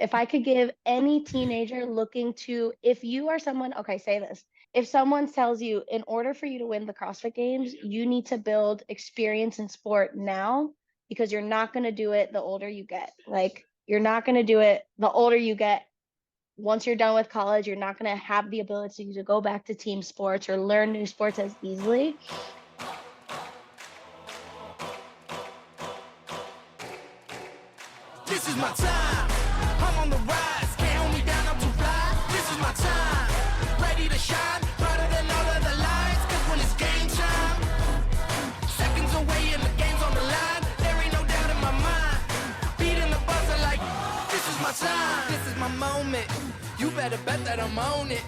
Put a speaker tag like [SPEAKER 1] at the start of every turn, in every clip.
[SPEAKER 1] If I could give any teenager looking to, if you are someone, okay, say this. If someone tells you in order for you to win the CrossFit Games, you need to build experience in sport now because you're not going to do it the older you get. Like, you're not going to do it the older you get. Once you're done with college, you're not going to have the ability to go back to team sports or learn new sports as easily.
[SPEAKER 2] This is my time. I'm on the rise. Can't hold me down. I'm too fly. This is my time. Ready to shine. Brighter than all of the lights. Cause when it's game time, seconds away and the game's on the line. There ain't no doubt in my mind. Beating the buzzer like, this is my time. This is my moment. You better bet that I'm on it.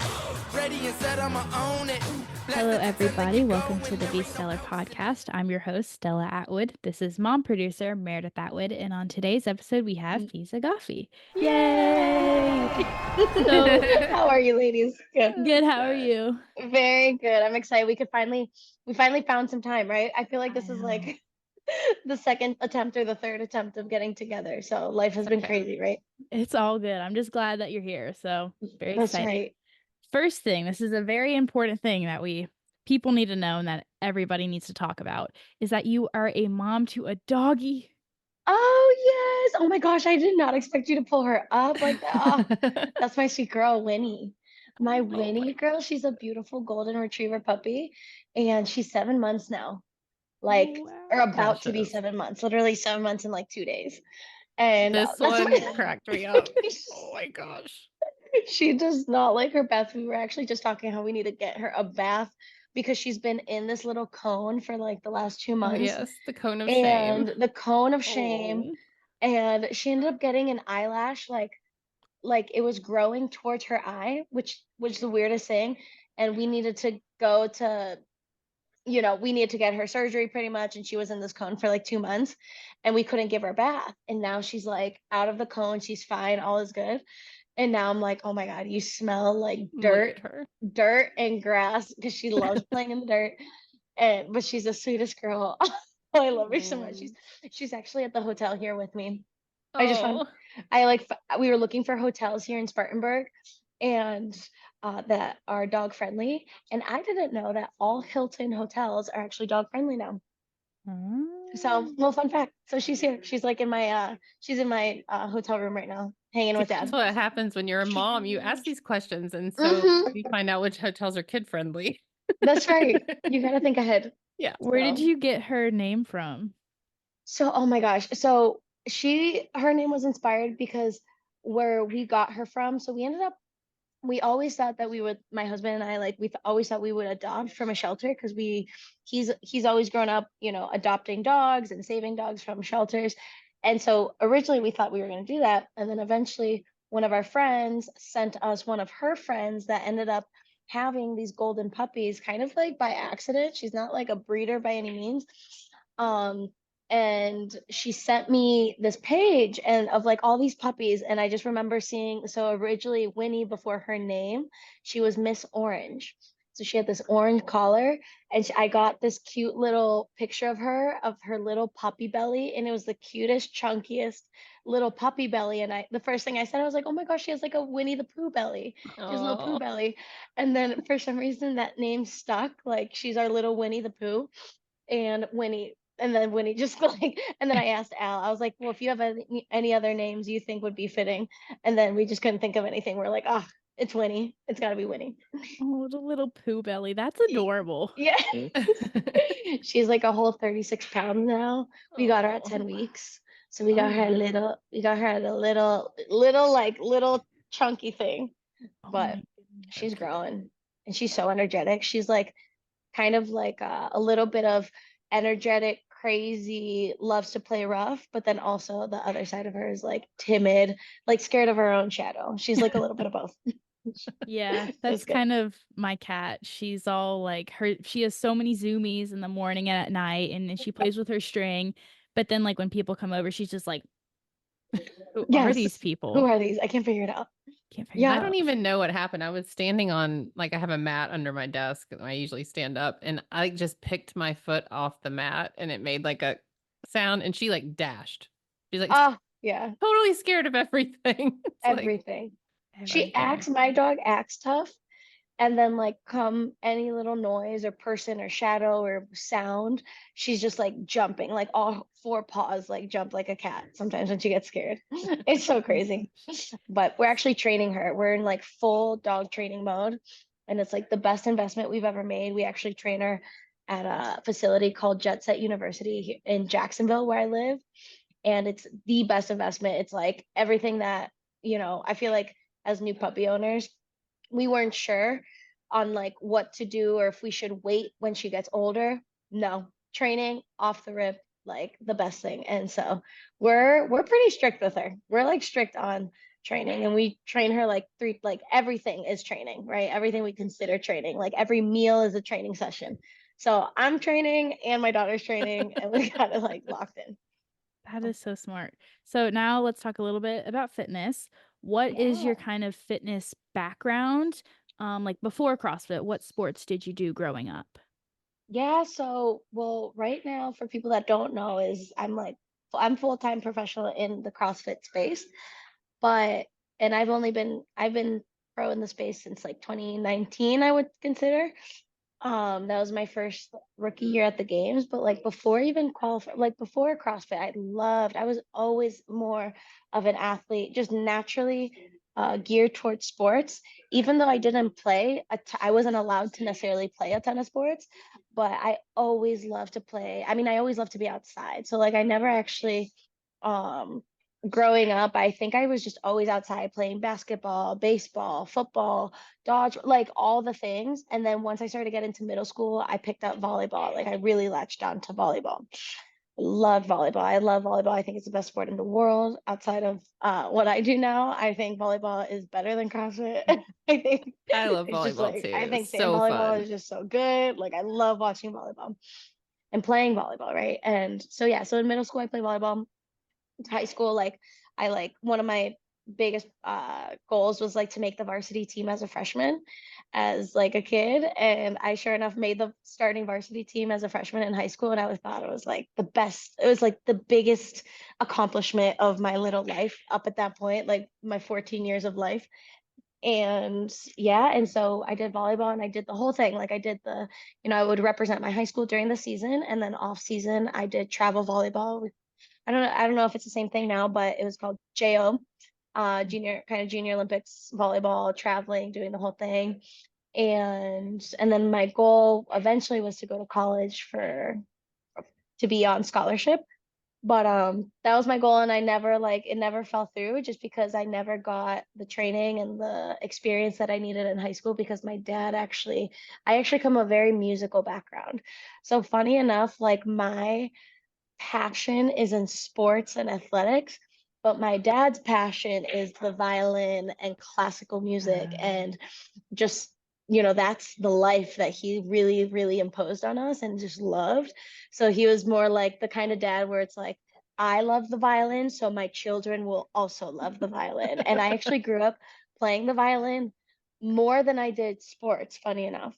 [SPEAKER 2] Ready and set, I'ma own it.
[SPEAKER 3] Hello, everybody. Welcome to the Be Stellar podcast. I'm your host, Stella Atwood. This is mom producer, Meredith Atwood. And on today's episode, we have Saghafi. Yay!
[SPEAKER 1] So, how are you, ladies?
[SPEAKER 3] Good. How are you?
[SPEAKER 1] Very good. I'm excited. We finally found some time, right? I feel like this is like the second attempt or the third attempt of getting together. So life has been crazy, right?
[SPEAKER 3] It's all good. I'm just glad that you're here. So very
[SPEAKER 1] That's
[SPEAKER 3] excited.
[SPEAKER 1] right.
[SPEAKER 3] First thing, this is a very important thing that people need to know and that everybody needs to talk about, is that you are a mom to a doggy.
[SPEAKER 1] Oh, yes. Oh my gosh, I did not expect you to pull her up like that. Oh, that's my sweet girl, Winnie. My Winnie girl, she's a beautiful golden retriever puppy, and she's 7 months now. Like, or about to be 7 months, literally 7 months in like 2 days. And
[SPEAKER 4] this one cracked me up. Oh my gosh.
[SPEAKER 1] She does not like her bath. We were actually just talking how we need to get her a bath because she's been in this little cone for like the last 2 months.
[SPEAKER 4] Oh, yes, the cone of
[SPEAKER 1] and
[SPEAKER 4] shame.
[SPEAKER 1] The cone of shame.
[SPEAKER 4] Oh.
[SPEAKER 1] And she ended up getting an eyelash, like it was growing towards her eye, which was the weirdest thing. And we needed to go to, we needed to get her surgery pretty much. And she was in this cone for like 2 months and we couldn't give her a bath. And now she's like out of the cone. She's fine. All is good. And now I'm like, oh my God, you smell like dirt and grass, because she loves playing in the dirt. But she's the sweetest girl. Oh, I love her so much. She's actually at the hotel here with me. We were looking for hotels here in Spartanburg and that are dog friendly. And I didn't know that all Hilton hotels are actually dog friendly now. So, little fun fact. So she's here. She's like in my hotel room right now, hanging with Dad.
[SPEAKER 4] That's what happens when you're a mom. You ask these questions, and so you find out which hotels are kid friendly.
[SPEAKER 1] That's right. You got to think ahead.
[SPEAKER 4] Yeah.
[SPEAKER 3] Where did you get her name from?
[SPEAKER 1] So, oh my gosh. So her name was inspired because where we got her from. So we always thought that my husband and I, we always thought we would adopt from a shelter because he's always grown up, adopting dogs and saving dogs from shelters. And so originally we thought we were going to do that. And then eventually one of our friends sent us one of her friends that ended up having these golden puppies kind of like by accident. She's not like a breeder by any means. And she sent me this page and of like all these puppies. And I just remember seeing, so originally Winnie, before her name, she was Miss Orange. So she had this orange collar, and I got this cute little picture of her little puppy belly. And it was the cutest, chunkiest little puppy belly. And the first thing I said, I was like, oh my gosh, she has like a Winnie the Pooh belly. She has a little Pooh belly. And then for some reason that name stuck, like she's our little Winnie the Pooh. And then Winnie just and then I asked Al, I was like, well, if you have any other names you think would be fitting. And then we just couldn't think of anything. We're like, it's Winnie. It's got to be Winnie.
[SPEAKER 3] Oh, the little Pooh belly. That's adorable.
[SPEAKER 1] Yeah. She's like a whole 36 pounds now. We got her at 10 weeks. So we got her a little chunky thing. But she's growing and she's so energetic. She's like kind of like a little bit of energetic, crazy, loves to play rough, but then also the other side of her is like timid, like scared of her own shadow. She's like a little bit of both.
[SPEAKER 3] Yeah, that's kind of my cat. She's all like she has so many zoomies in the morning and at night, and then she plays with her string. But then like when people come over, she's just like, who are these people?
[SPEAKER 1] Who are these? I can't figure it out.
[SPEAKER 4] I don't even know what happened. I was standing on, I have a mat under my desk. I usually stand up, and I just picked my foot off the mat and it made like a sound, and she like dashed. She's like,
[SPEAKER 1] Yeah,
[SPEAKER 4] Totally scared of everything. It's like
[SPEAKER 1] everything.
[SPEAKER 3] Everything.
[SPEAKER 1] My dog acts tough. And then like come any little noise or person or shadow or sound, she's just like jumping, like all four paws, like jump like a cat sometimes when she gets scared. It's so crazy. But we're actually training her. We're in like full dog training mode. And it's like the best investment we've ever made. We actually train her at a facility called Jet Set University in Jacksonville, where I live. And it's the best investment. It's like everything that, I feel like as new puppy owners, we weren't sure on like what to do or if we should wait when she gets older. No, training off the rip, like the best thing. And so we're pretty strict with her. We're like strict on training, and we train her like like everything is training, right? Everything we consider training. Like every meal is a training session. So I'm training and my daughter's training, and we got it like locked in.
[SPEAKER 3] That is so smart. So now let's talk a little bit about fitness. What is your
[SPEAKER 1] Yeah.
[SPEAKER 3] kind of fitness background? Like before CrossFit, what sports did you do growing up?
[SPEAKER 1] Yeah, so well, right now for people that don't know is I'm full-time professional in the CrossFit space, but and I've been pro in the space since like 2019, I would consider. That was my first rookie year at the games, but like before even qualify, like before CrossFit, I was always more of an athlete, just naturally geared towards sports. Even though I didn't I wasn't allowed to necessarily play a ton of sports, but I always loved to play. I mean, I always loved to be outside. So like I never actually, um, growing up, I think I was just always outside playing basketball, baseball, football, dodge, like all the things. And then once I started to get into middle school, I picked up volleyball. Like I really latched on to volleyball. Loved volleyball. I love volleyball. I think it's the best sport in the world outside of what I do now. I think volleyball is better than CrossFit. I think
[SPEAKER 4] I love
[SPEAKER 1] it's just
[SPEAKER 4] volleyball
[SPEAKER 1] like, I
[SPEAKER 4] too.
[SPEAKER 1] think sand
[SPEAKER 4] So
[SPEAKER 1] volleyball
[SPEAKER 4] fun.
[SPEAKER 1] is just so good. Like I love watching volleyball and playing volleyball, right? And so yeah, so in middle school I played volleyball. High school, like I like one of my biggest goals was like to make the varsity team as a freshman as like a kid, and I sure enough made the starting varsity team as a freshman in high school, and I was thought it was like the best, it was like the biggest accomplishment of my little life up at that point, like my 14 years of life. And yeah, and so I did volleyball and I did the whole thing. Like I did I would represent my high school during the season, and then off season I did travel volleyball. I don't know if it's the same thing now, but it was called JO, junior Olympics volleyball, traveling, doing the whole thing. And then my goal eventually was to go to college to be on scholarship. But that was my goal, and I never like it never fell through just because I never got the training and the experience that I needed in high school because I actually come a very musical background. So funny enough, like my passion is in sports and athletics, but my dad's passion is the violin and classical music, and just, that's the life that he really, really imposed on us and just loved. So he was more like the kind of dad where it's like, I love the violin, so my children will also love the violin. And I actually grew up playing the violin more than I did sports, funny enough.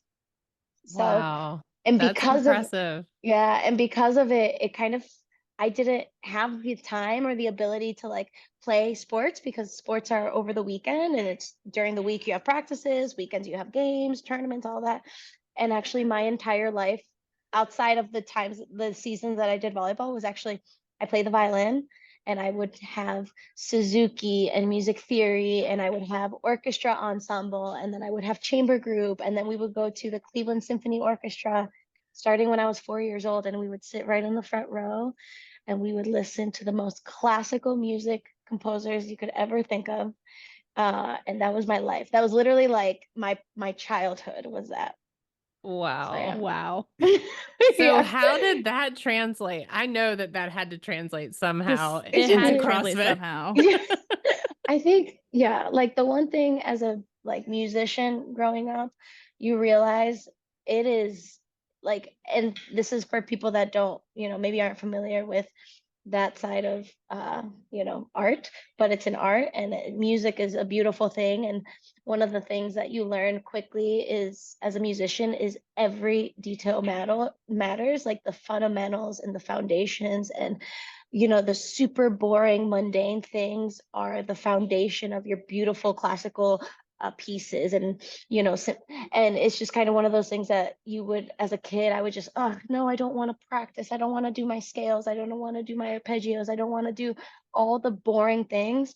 [SPEAKER 1] So,
[SPEAKER 4] Wow.
[SPEAKER 1] and
[SPEAKER 4] That's
[SPEAKER 1] because of
[SPEAKER 4] impressive.
[SPEAKER 1] yeah, and because of it, it kind of I didn't have the time or the ability to like play sports because sports are over the weekend, and it's during the week you have practices, weekends you have games, tournaments, all that. And actually my entire life outside of the seasons that I did volleyball was actually I played the violin, and I would have Suzuki and music theory, and I would have orchestra ensemble, and then I would have chamber group, and then we would go to the Cleveland Symphony Orchestra starting when I was 4 years old, and we would sit right in the front row and we would listen to the most classical music composers you could ever think of. And that was my life. That was literally like my childhood was that. So
[SPEAKER 4] Wow.
[SPEAKER 1] yeah.
[SPEAKER 3] Wow.
[SPEAKER 4] So
[SPEAKER 1] Yeah.
[SPEAKER 4] how did that translate? I know that that had to translate somehow
[SPEAKER 3] It
[SPEAKER 1] It's
[SPEAKER 3] had to
[SPEAKER 4] into
[SPEAKER 1] weird.
[SPEAKER 3] translate
[SPEAKER 4] CrossFit.
[SPEAKER 3] somehow.
[SPEAKER 1] Yeah. I think, yeah, like the one thing as a like musician growing up, you realize it is like, and this is for people that don't, maybe aren't familiar with that side of art, but it's an art, and music is a beautiful thing. And one of the things that you learn quickly is as a musician is every detail matters, like the fundamentals and the foundations. And the super boring, mundane things are the foundation of your beautiful classical pieces. And, and it's just kind of one of those things that you would, as a kid, I would just, oh, no, I don't want to practice. I don't want to do my scales. I don't want to do my arpeggios. I don't want to do all the boring things,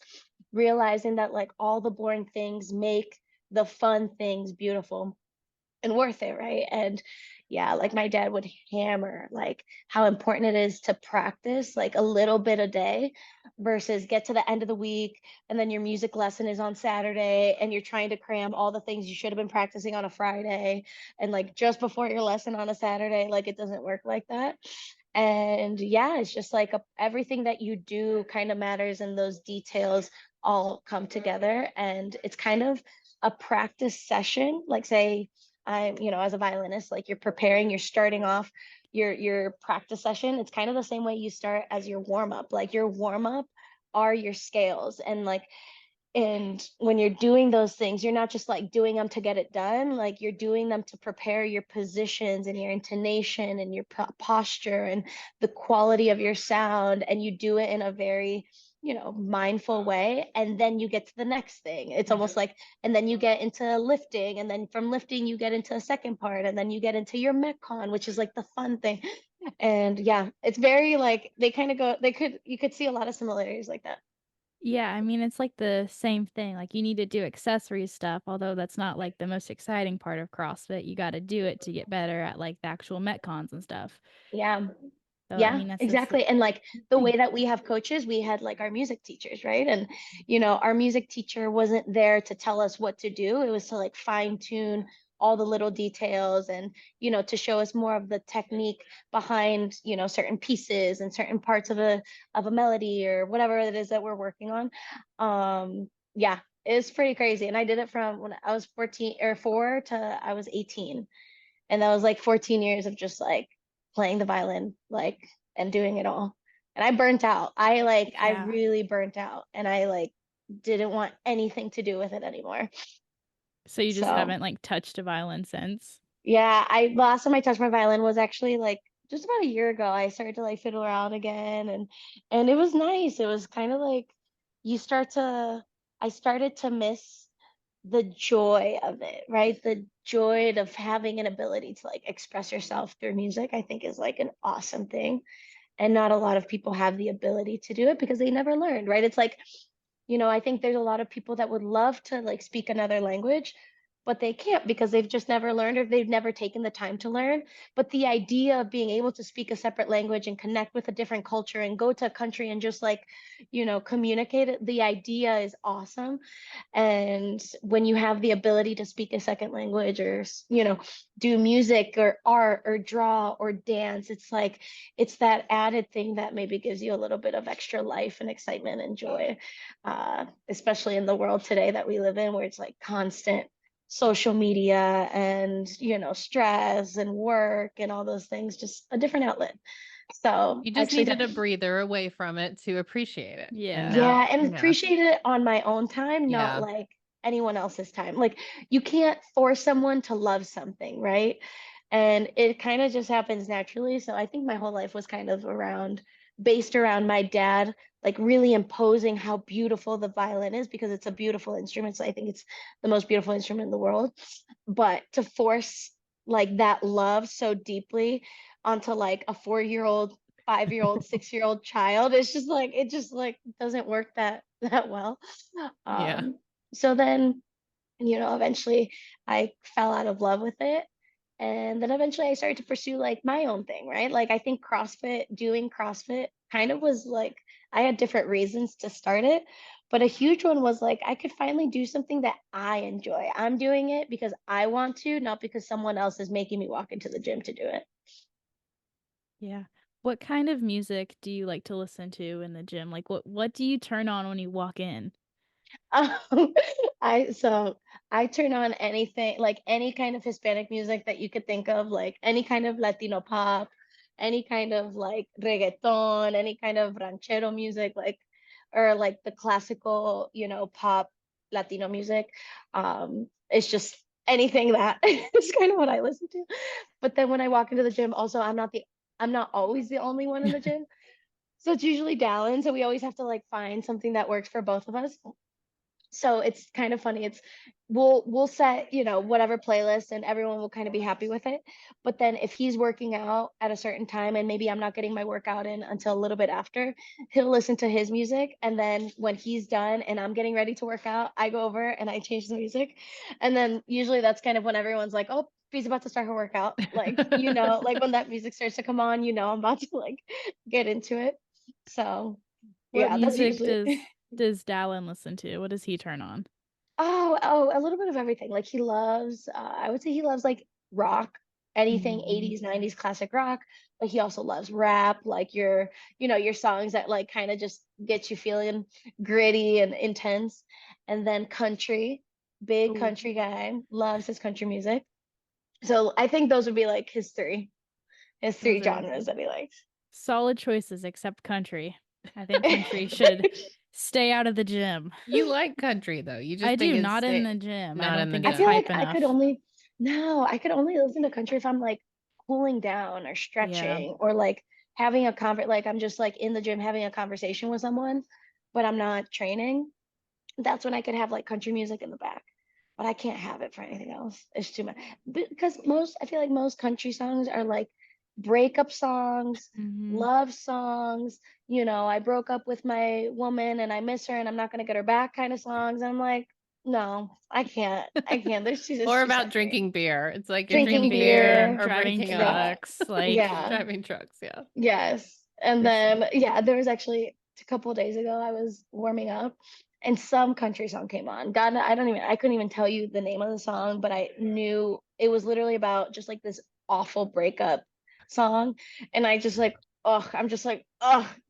[SPEAKER 1] realizing that like all the boring things make the fun things beautiful and worth it, right? And yeah, like my dad would hammer like how important it is to practice like a little bit a day versus get to the end of the week and then your music lesson is on Saturday and you're trying to cram all the things you should have been practicing on a Friday and like just before your lesson on a Saturday. Like it doesn't work like that. And yeah, it's just like everything that you do kind of matters, and those details all come together. And it's kind of a practice session. Like say I'm, as a violinist, like you're preparing, you're starting off your practice session. It's kind of the same way you start as your warm up. Like your warm up are your scales, and when you're doing those things, you're not just like doing them to get it done. Like you're doing them to prepare your positions and your intonation and your posture and the quality of your sound. And you do it in a very, mindful way. And then you get to the next thing. It's almost like, and then you get into lifting. And then from lifting, you get into a second part. And then you get into your Metcon, which is like the fun thing. And yeah, it's very like, they kind of go, you could see a lot of similarities like that.
[SPEAKER 3] Yeah, I mean, it's like the same thing. Like you need to do accessory stuff, although that's not like the most exciting part of CrossFit. You got to do it to get better at like the actual Metcons and stuff.
[SPEAKER 1] Yeah.
[SPEAKER 3] So, I
[SPEAKER 1] Yeah,
[SPEAKER 3] mean, that's the
[SPEAKER 1] exactly. And like the
[SPEAKER 3] thing.
[SPEAKER 1] way that we have coaches, we had like our music teachers, right? And our music teacher wasn't there to tell us what to do. It was to like fine tune all the little details and, to show us more of the technique behind, certain pieces and certain parts of a melody or whatever it is that we're working on. Yeah, it's pretty crazy. And I did it from when I was 14 or 4 to I was 18. And that was like 14 years of just like playing the violin, like, and doing it all. And I burnt out. I
[SPEAKER 3] Yeah.
[SPEAKER 1] really burnt out, and I like didn't want anything to do with it anymore.
[SPEAKER 3] So you just
[SPEAKER 1] So
[SPEAKER 3] haven't like touched a violin since.
[SPEAKER 1] yeah, last time I touched my violin was actually like just about a year ago. I started to like fiddle around again, and it was nice. It was kind of like you start to I started to miss the joy of it, right? The joy of having an ability to like express yourself through music, I think is like an awesome thing. And not a lot of people have the ability to do it because they never learned, right? It's like, I think there's a lot of people that would love to like speak another language, but they can't because they've just never learned or they've never taken the time to learn. But the idea of being able to speak a separate language and connect with a different culture and go to a country and just like, communicate it, the idea is awesome. And when you have the ability to speak a second language or do music or art or draw or dance, it's like it's that added thing that maybe gives you a little bit of extra life and excitement and joy, especially in the world today that we live in, where it's like constant social media and stress and work and all those things, just a different outlet. So
[SPEAKER 4] You just
[SPEAKER 1] actually
[SPEAKER 4] needed a breather away from it to appreciate it.
[SPEAKER 3] Yeah.
[SPEAKER 4] And now,
[SPEAKER 1] yeah, and appreciate it on my own time, not
[SPEAKER 4] Yeah.
[SPEAKER 1] like anyone else's time. Like you can't force someone to love something, right? And it kind of just happens naturally. So I think my whole life was kind of based around my dad, like really imposing how beautiful the violin is because it's a beautiful instrument. So I think it's the most beautiful instrument in the world. But to force like that love so deeply onto like a 4-year-old, 5-year-old, 6-year-old child, it's just like it just like doesn't work that well.
[SPEAKER 4] Yeah.
[SPEAKER 1] So then, eventually I fell out of love with it. And then eventually I started to pursue like my own thing, right? Like I think doing CrossFit kind of was like I had different reasons to start it, but a huge one was like I could finally do something that I enjoy. I'm doing it because I want to, not because someone else is making me walk into the gym to do it.
[SPEAKER 3] Yeah. What kind of music do you like to listen to in the gym? Like what do you turn on when you walk in?
[SPEAKER 1] Um, I turn on anything, like any kind of Hispanic music that you could think of, like any kind of Latino pop, any kind of like reggaeton, any kind of ranchero music, like or like the classical, pop Latino music. It's just anything that is kind of what I listen to. But then when I walk into the gym, also I'm not always the only one in the gym. So it's usually Dallin. So we always have to like find something that works for both of us. So it's kind of funny. It's we'll set, whatever playlist and everyone will kind of be happy with it. But then if he's working out at a certain time and maybe I'm not getting my workout in until a little bit after, he'll listen to his music. And then when he's done and I'm getting ready to work out, I go over and I change the music. And then usually that's kind of when everyone's like, oh, he's about to start her workout. Like, like when that music starts to come on, I'm about to like get into it. So
[SPEAKER 3] What
[SPEAKER 1] yeah, that's
[SPEAKER 3] music
[SPEAKER 1] usually
[SPEAKER 3] does Dallin listen to? What does he turn on?
[SPEAKER 1] Oh, a little bit of everything. Like he loves, I would say he loves like rock, anything
[SPEAKER 3] Mm.
[SPEAKER 1] 80s, 90s classic rock, but he also loves rap, like your songs that like kind of just get you feeling gritty and intense. And then country, big
[SPEAKER 3] Ooh.
[SPEAKER 1] country guy, loves his country music. So I think those would be like his three
[SPEAKER 3] Those are
[SPEAKER 1] genres that he likes.
[SPEAKER 3] solid choices, except country. I think country should stay out of the gym.
[SPEAKER 4] You like country though. You just
[SPEAKER 3] I
[SPEAKER 4] think
[SPEAKER 3] do,
[SPEAKER 4] it's
[SPEAKER 3] not in the gym. I
[SPEAKER 4] not
[SPEAKER 3] don't
[SPEAKER 4] in the
[SPEAKER 3] think
[SPEAKER 1] I
[SPEAKER 3] it's
[SPEAKER 1] feel
[SPEAKER 4] gym.
[SPEAKER 1] like
[SPEAKER 3] hype enough.
[SPEAKER 1] I could only listen to country if I'm like cooling down or
[SPEAKER 3] Yeah.
[SPEAKER 1] stretching or like having like I'm just like in the gym having a conversation with someone, but I'm not training. That's when I could have like country music in the back. But I can't have it for anything else. It's too much. Because I feel like most country songs are like breakup songs,
[SPEAKER 3] Mhm.
[SPEAKER 1] love songs, I broke up with my woman and I miss her and I'm not gonna get her back kind of songs. I'm like, no, I can't. I can't. There's too
[SPEAKER 4] Or
[SPEAKER 1] too
[SPEAKER 4] about
[SPEAKER 1] saturated.
[SPEAKER 4] drinking beer. It's like you're
[SPEAKER 1] Drinking
[SPEAKER 4] drinking
[SPEAKER 1] beer,
[SPEAKER 4] beer or
[SPEAKER 3] driving
[SPEAKER 4] breaking up.
[SPEAKER 3] trucks, like
[SPEAKER 1] yeah.
[SPEAKER 4] Driving trucks, yeah.
[SPEAKER 1] Yes. And
[SPEAKER 3] For sure.
[SPEAKER 1] then yeah, there was actually a couple of days ago I was warming up and some country song came on. God, I couldn't even tell you the name of the song, but I knew it was literally about just like this awful breakup song. And I just like, I'm just like,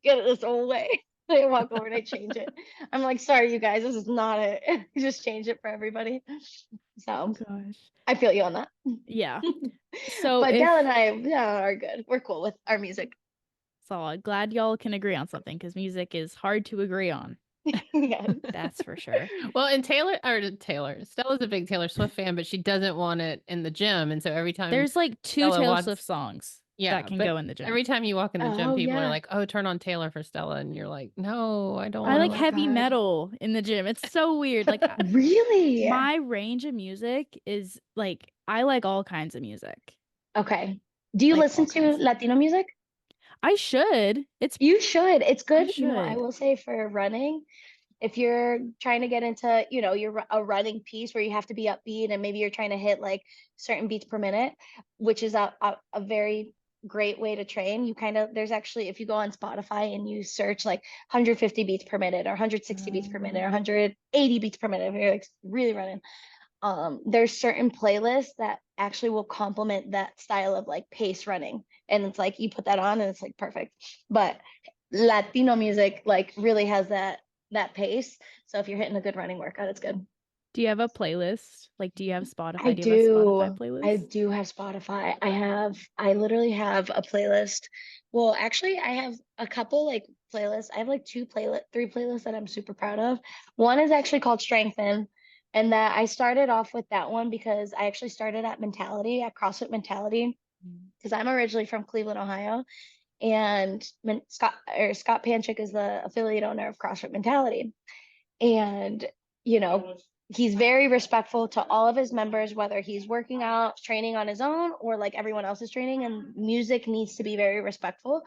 [SPEAKER 1] get this away. I walk over and I change it. I'm like, sorry, you guys, this is not it. Just change it for everybody. So
[SPEAKER 3] Gosh.
[SPEAKER 1] I feel you on that.
[SPEAKER 3] Yeah. So
[SPEAKER 1] But
[SPEAKER 3] if
[SPEAKER 1] Dell and I, yeah, are good. We're cool with our music.
[SPEAKER 3] solid, glad y'all can agree on something because music is hard to agree on.
[SPEAKER 1] Yeah.
[SPEAKER 3] That's for sure.
[SPEAKER 4] Well, and Stella's a big Taylor Swift fan, but she doesn't want it in the gym. And so every time
[SPEAKER 3] There's like 2
[SPEAKER 4] Stella
[SPEAKER 3] Taylor
[SPEAKER 4] walks,
[SPEAKER 3] Swift songs
[SPEAKER 4] yeah,
[SPEAKER 3] that can
[SPEAKER 4] but
[SPEAKER 3] go in the gym.
[SPEAKER 4] every time you walk in the gym,
[SPEAKER 1] Oh,
[SPEAKER 4] people are
[SPEAKER 1] yeah.
[SPEAKER 4] like, "Oh, turn on Taylor for Stella," and you're like, "No, I don't
[SPEAKER 3] I
[SPEAKER 4] want
[SPEAKER 3] like
[SPEAKER 1] my
[SPEAKER 3] heavy
[SPEAKER 1] God.
[SPEAKER 3] metal in the gym. It's so weird. Like
[SPEAKER 1] Really?
[SPEAKER 3] my range of music is like I like all kinds of music.
[SPEAKER 1] Okay. Do you
[SPEAKER 3] Like
[SPEAKER 1] listen
[SPEAKER 3] all
[SPEAKER 1] to
[SPEAKER 3] kinds.
[SPEAKER 1] Latino music?
[SPEAKER 3] I should. It's
[SPEAKER 1] You should. It's
[SPEAKER 3] I
[SPEAKER 1] good. I
[SPEAKER 3] should.
[SPEAKER 1] will say for running, if you're trying to get into, a running piece where you have to be upbeat and maybe you're trying to hit like certain beats per minute, which is a very great way to train. There's actually, if you go on Spotify and you search like 150 beats per minute or 160 beats per minute or 180 beats per minute, if you're like really running, there's certain playlists that actually will complement that style of like pace running. And it's like you put that on and it's like perfect. But Latino music like really has that pace. So if you're hitting a good running workout, it's good.
[SPEAKER 3] Do you have a playlist? Like, do you have
[SPEAKER 1] I
[SPEAKER 3] Spotify? Do you have a Spotify
[SPEAKER 1] do. I
[SPEAKER 3] playlist?
[SPEAKER 1] do have Spotify. I literally have a playlist. Well, actually, I have a couple like playlists. I have like three playlists that I'm super proud of. One is actually called Strengthen. And that I started off with that one because I actually started at CrossFit Mentality, because I'm originally from Cleveland, Ohio. And Scott Panchik is the affiliate owner of CrossFit Mentality. And, he's very respectful to all of his members, whether he's working out, training on his own, or like everyone else is training. And music needs to be very respectful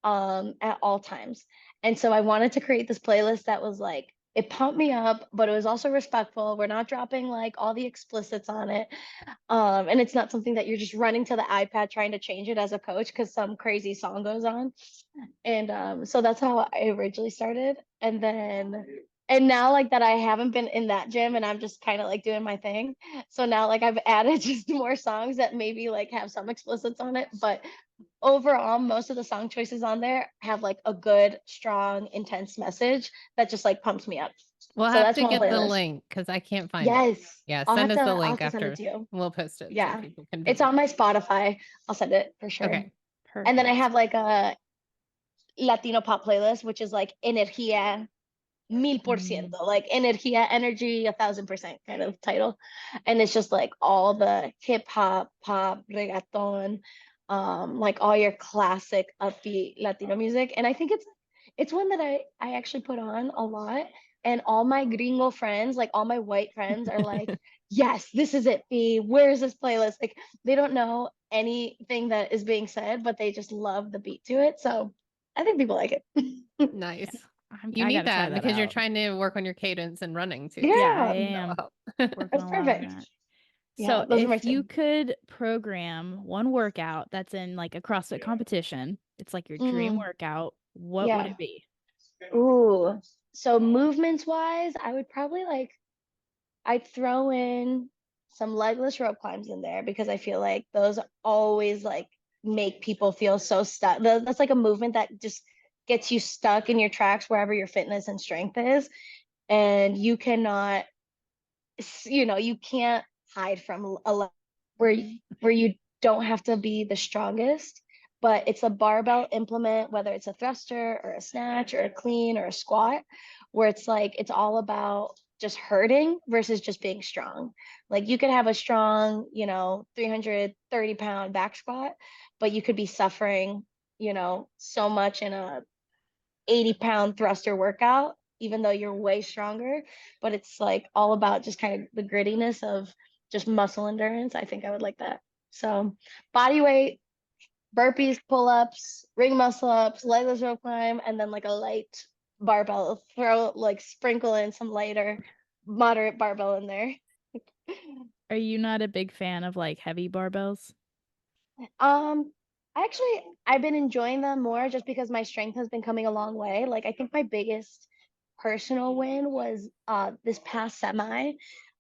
[SPEAKER 1] at all times. And so I wanted to create this playlist that was like, it pumped me up, but it was also respectful. We're not dropping like all the explicits on it. And it's not something that you're just running to the iPad trying to change it as a coach because some crazy song goes on. And so that's how I originally started. And now like that I haven't been in that gym and I'm just kind of like doing my thing. So now like I've added just more songs that maybe like have some explicits on it, but overall most of the song choices on there have like a good, strong, intense message that just like pumps me up.
[SPEAKER 4] We'll
[SPEAKER 1] So
[SPEAKER 4] have
[SPEAKER 1] that's
[SPEAKER 4] to
[SPEAKER 1] one
[SPEAKER 4] get the
[SPEAKER 1] playlist.
[SPEAKER 4] link because I can't find it.
[SPEAKER 1] Yes.
[SPEAKER 4] Yeah, send us the
[SPEAKER 1] I'll have
[SPEAKER 4] link
[SPEAKER 1] to send it
[SPEAKER 4] after.
[SPEAKER 1] to you.
[SPEAKER 4] We'll post it so
[SPEAKER 1] Yeah.
[SPEAKER 4] people can
[SPEAKER 1] It's
[SPEAKER 4] visit.
[SPEAKER 1] on my Spotify. I'll send it for sure.
[SPEAKER 4] Okay.
[SPEAKER 1] And then I
[SPEAKER 3] Perfect.
[SPEAKER 1] have like a Latino pop playlist, which is like Energía 1000%, like Energía, energy 1000% kind of title. And it's just like all the hip hop, pop, reggaeton, like all your classic upbeat Latino music. And I think it's It's one that I actually put on a lot, and all my gringo friends, like all my white friends, are like, "Yes, this is it, B. Where's this playlist?" Like they don't know anything that is being said, but they just love the beat to it. So I think people like it.
[SPEAKER 4] Nice. You
[SPEAKER 3] I
[SPEAKER 4] need
[SPEAKER 3] gotta try
[SPEAKER 4] that
[SPEAKER 3] that
[SPEAKER 4] because you're
[SPEAKER 3] out.
[SPEAKER 4] trying to work on your cadence and running too. So
[SPEAKER 3] Yeah, I
[SPEAKER 1] Yeah,
[SPEAKER 3] am
[SPEAKER 4] that'll help.
[SPEAKER 3] working
[SPEAKER 1] that's
[SPEAKER 3] a lot on
[SPEAKER 1] perfect.
[SPEAKER 3] that.
[SPEAKER 1] Yeah,
[SPEAKER 3] So
[SPEAKER 1] those are my
[SPEAKER 3] if you
[SPEAKER 1] two.
[SPEAKER 3] could program one workout that's in like a CrossFit competition, it's like your dream
[SPEAKER 1] Mm,
[SPEAKER 3] workout, what would
[SPEAKER 1] yeah.
[SPEAKER 3] it be?
[SPEAKER 1] Ooh. So movements wise, I would probably like I'd throw in some legless rope climbs in there because I feel like those always like make people feel so stuck. That's like a movement that just gets you stuck in your tracks wherever your fitness and strength is, and you cannot, you can't hide from where you don't have to be the strongest, but it's a barbell implement, whether it's a thruster or a snatch or a clean or a squat, where it's like it's all about just hurting versus just being strong. Like you could have a strong, 330-pound back squat, but you could be suffering, so much in a 80-pound thruster workout, even though you're way stronger. But it's like all about just kind of the grittiness of just muscle endurance. I think I would like that. So body weight, burpees, pull-ups, ring muscle ups, legless rope climb, and then like a light barbell. Throw like sprinkle in some lighter, moderate barbell in there.
[SPEAKER 3] Are you not a big fan of like heavy barbells?
[SPEAKER 1] Um, I've been enjoying them more just because my strength has been coming a long way. Like I think my biggest personal win was this past semi.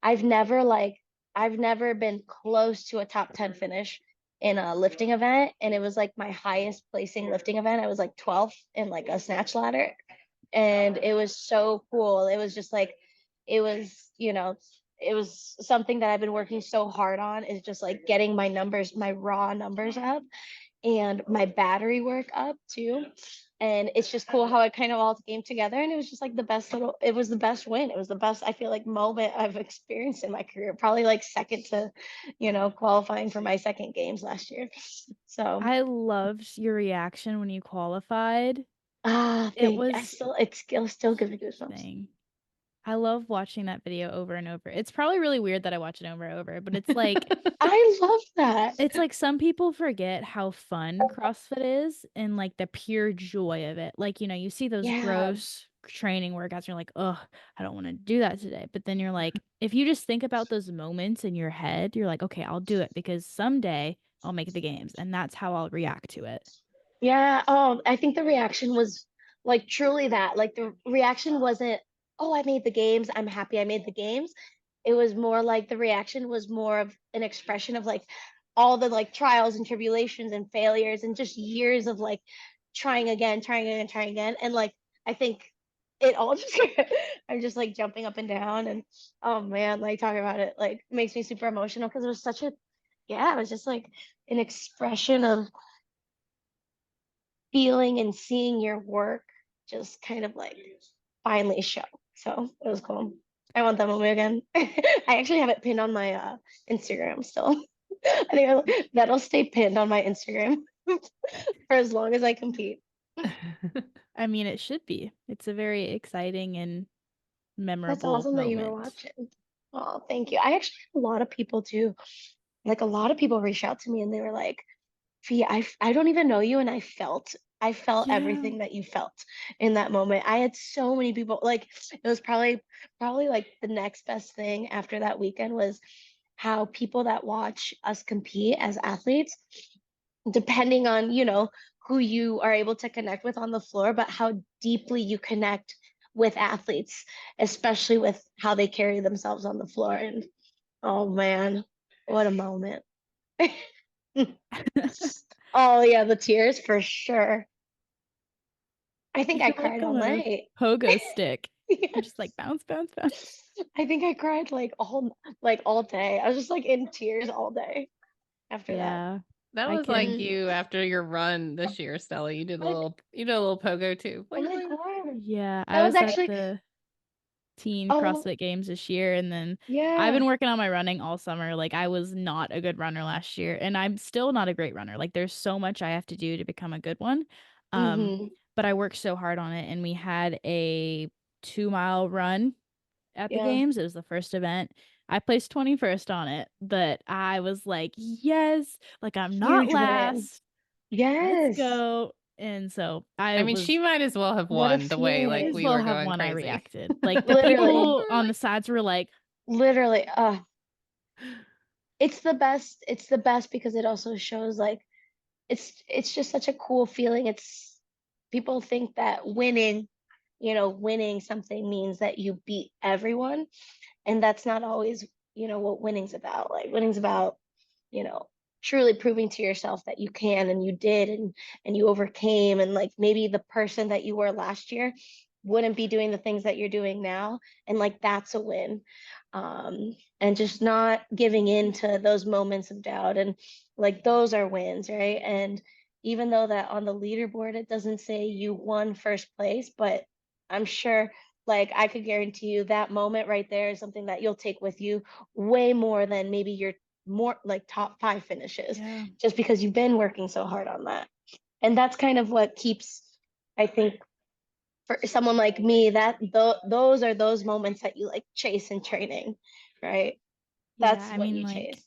[SPEAKER 1] I've never like I've never been close to a top 10 finish in a lifting event, and it was like my highest placing lifting event. I was like 12th in like a snatch ladder, and it was so cool. It was just like it was, it was something that I've been working so hard on, is just like getting my numbers, my raw numbers up, and my battery work up too. And it's just cool how it kind of all came together. And it was just like it was the best win. It was the best, I feel like, moment I've experienced in my career. Probably like second to, qualifying for my second games last year. So,
[SPEAKER 3] I loved your reaction when you qualified. It
[SPEAKER 1] thank I
[SPEAKER 3] was
[SPEAKER 1] still, it still gives me goosebumps.
[SPEAKER 3] thing. I love watching that video over and over. It's probably really weird that I watch it over and over, but it's like
[SPEAKER 1] I love that.
[SPEAKER 3] it's like some people forget how fun CrossFit is and like the pure joy of it. Like, you see those
[SPEAKER 1] Yeah.
[SPEAKER 3] gross training workouts, and you're like, oh, I don't want to do that today. But then you're like, if you just think about those moments in your head, you're like, okay, I'll do it because someday I'll make the games. And that's how I'll react to it.
[SPEAKER 1] Yeah. Oh, I think the reaction was like truly that. Like the reaction wasn't, oh, I made the games. I'm happy I made the games. It was more like the reaction was more of an expression of like all the like trials and tribulations and failures and just years of like trying again, trying again, trying again. And like I think it all just I'm just like jumping up and down, and oh man, like talking about it like makes me super emotional because it was such a, yeah, it was just like an expression of feeling and seeing your work just kind of like finally show. So it was cool. I want that moment again. I actually have it pinned on my Instagram still. I think that'll stay pinned on my Instagram for as long as I compete.
[SPEAKER 3] I mean, it should be. It's a very exciting and
[SPEAKER 1] That's
[SPEAKER 3] memorable
[SPEAKER 1] awesome that you were
[SPEAKER 3] moment.
[SPEAKER 1] watching. Oh, thank you. I actually had a lot of people too. Like a lot of people reached out to me and they were like, Fee, I don't even know you, and I felt
[SPEAKER 3] Yeah.
[SPEAKER 1] everything that you felt in that moment. I had so many people, like it was probably like the next best thing after that weekend was how people that watch us compete as athletes, depending on, who you are able to connect with on the floor, but how deeply you connect with athletes, especially with how they carry themselves on the floor. And oh man, what a moment. Oh yeah, the tears for sure. I think I
[SPEAKER 3] You're like
[SPEAKER 1] cried all
[SPEAKER 3] on a
[SPEAKER 1] night.
[SPEAKER 3] pogo stick. You're
[SPEAKER 1] Yes.
[SPEAKER 3] just like bounce, bounce, bounce.
[SPEAKER 1] I think I cried like all day. I was just like in tears all day after that.
[SPEAKER 3] Yeah.
[SPEAKER 4] That
[SPEAKER 3] I
[SPEAKER 4] was like
[SPEAKER 3] can.
[SPEAKER 1] Mm.
[SPEAKER 4] you after your run this year, Stella.
[SPEAKER 1] Like,
[SPEAKER 4] You did a little pogo too.
[SPEAKER 1] oh
[SPEAKER 4] Boing,
[SPEAKER 1] my
[SPEAKER 4] boing.
[SPEAKER 1] God.
[SPEAKER 3] Yeah, I
[SPEAKER 1] That was
[SPEAKER 3] was at
[SPEAKER 1] actually,
[SPEAKER 3] the teen
[SPEAKER 1] oh
[SPEAKER 3] CrossFit Games this year, and then I've
[SPEAKER 1] yeah.
[SPEAKER 3] been working on my running all summer. Like I was not a good runner last year, and I'm still not a great runner. Like there's so much I have to do to become a good one. Um,
[SPEAKER 1] Mm-hmm.
[SPEAKER 3] but I worked so hard on it, and we had a 2-mile run at the
[SPEAKER 1] Yeah.
[SPEAKER 3] games. It was the first event. I placed 21st on it, but I was like, yes, like I'm not
[SPEAKER 1] Huge win.
[SPEAKER 3] last. Let's
[SPEAKER 1] Yes.
[SPEAKER 3] go. And so
[SPEAKER 4] I mean, she might as well have
[SPEAKER 1] What a
[SPEAKER 4] won the way
[SPEAKER 3] might
[SPEAKER 4] like
[SPEAKER 3] as
[SPEAKER 1] feeling.
[SPEAKER 4] we
[SPEAKER 3] well
[SPEAKER 4] were
[SPEAKER 3] have
[SPEAKER 4] going
[SPEAKER 3] one. I
[SPEAKER 4] crazy.
[SPEAKER 3] reacted. Like the
[SPEAKER 1] Literally.
[SPEAKER 3] people on the sides were like,
[SPEAKER 1] Literally. It's the best. It's the best because it also shows like it's just such a cool feeling. It's people think that winning, winning something means that you beat everyone, and that's not always, what winning's about. Like winning's about, you know, truly proving to yourself that you can and you did and you overcame, and like maybe the person that you were last year wouldn't be doing the things that you're doing now, and like that's a win. And just not giving in to those moments of doubt, and like those are wins, right? And even though that on the leaderboard it doesn't say you won first place, but I'm sure, like I could guarantee you that moment right there is something that you'll take with you way more than maybe your more like top 5 finishes,
[SPEAKER 3] yeah,
[SPEAKER 1] just because you've been working so hard on that. And that's kind of what keeps, I think, for someone like me, that those are those moments that you like chase in training, right?
[SPEAKER 3] yeah.
[SPEAKER 1] That's
[SPEAKER 3] I
[SPEAKER 1] what
[SPEAKER 3] mean,
[SPEAKER 1] you
[SPEAKER 3] like
[SPEAKER 1] chase.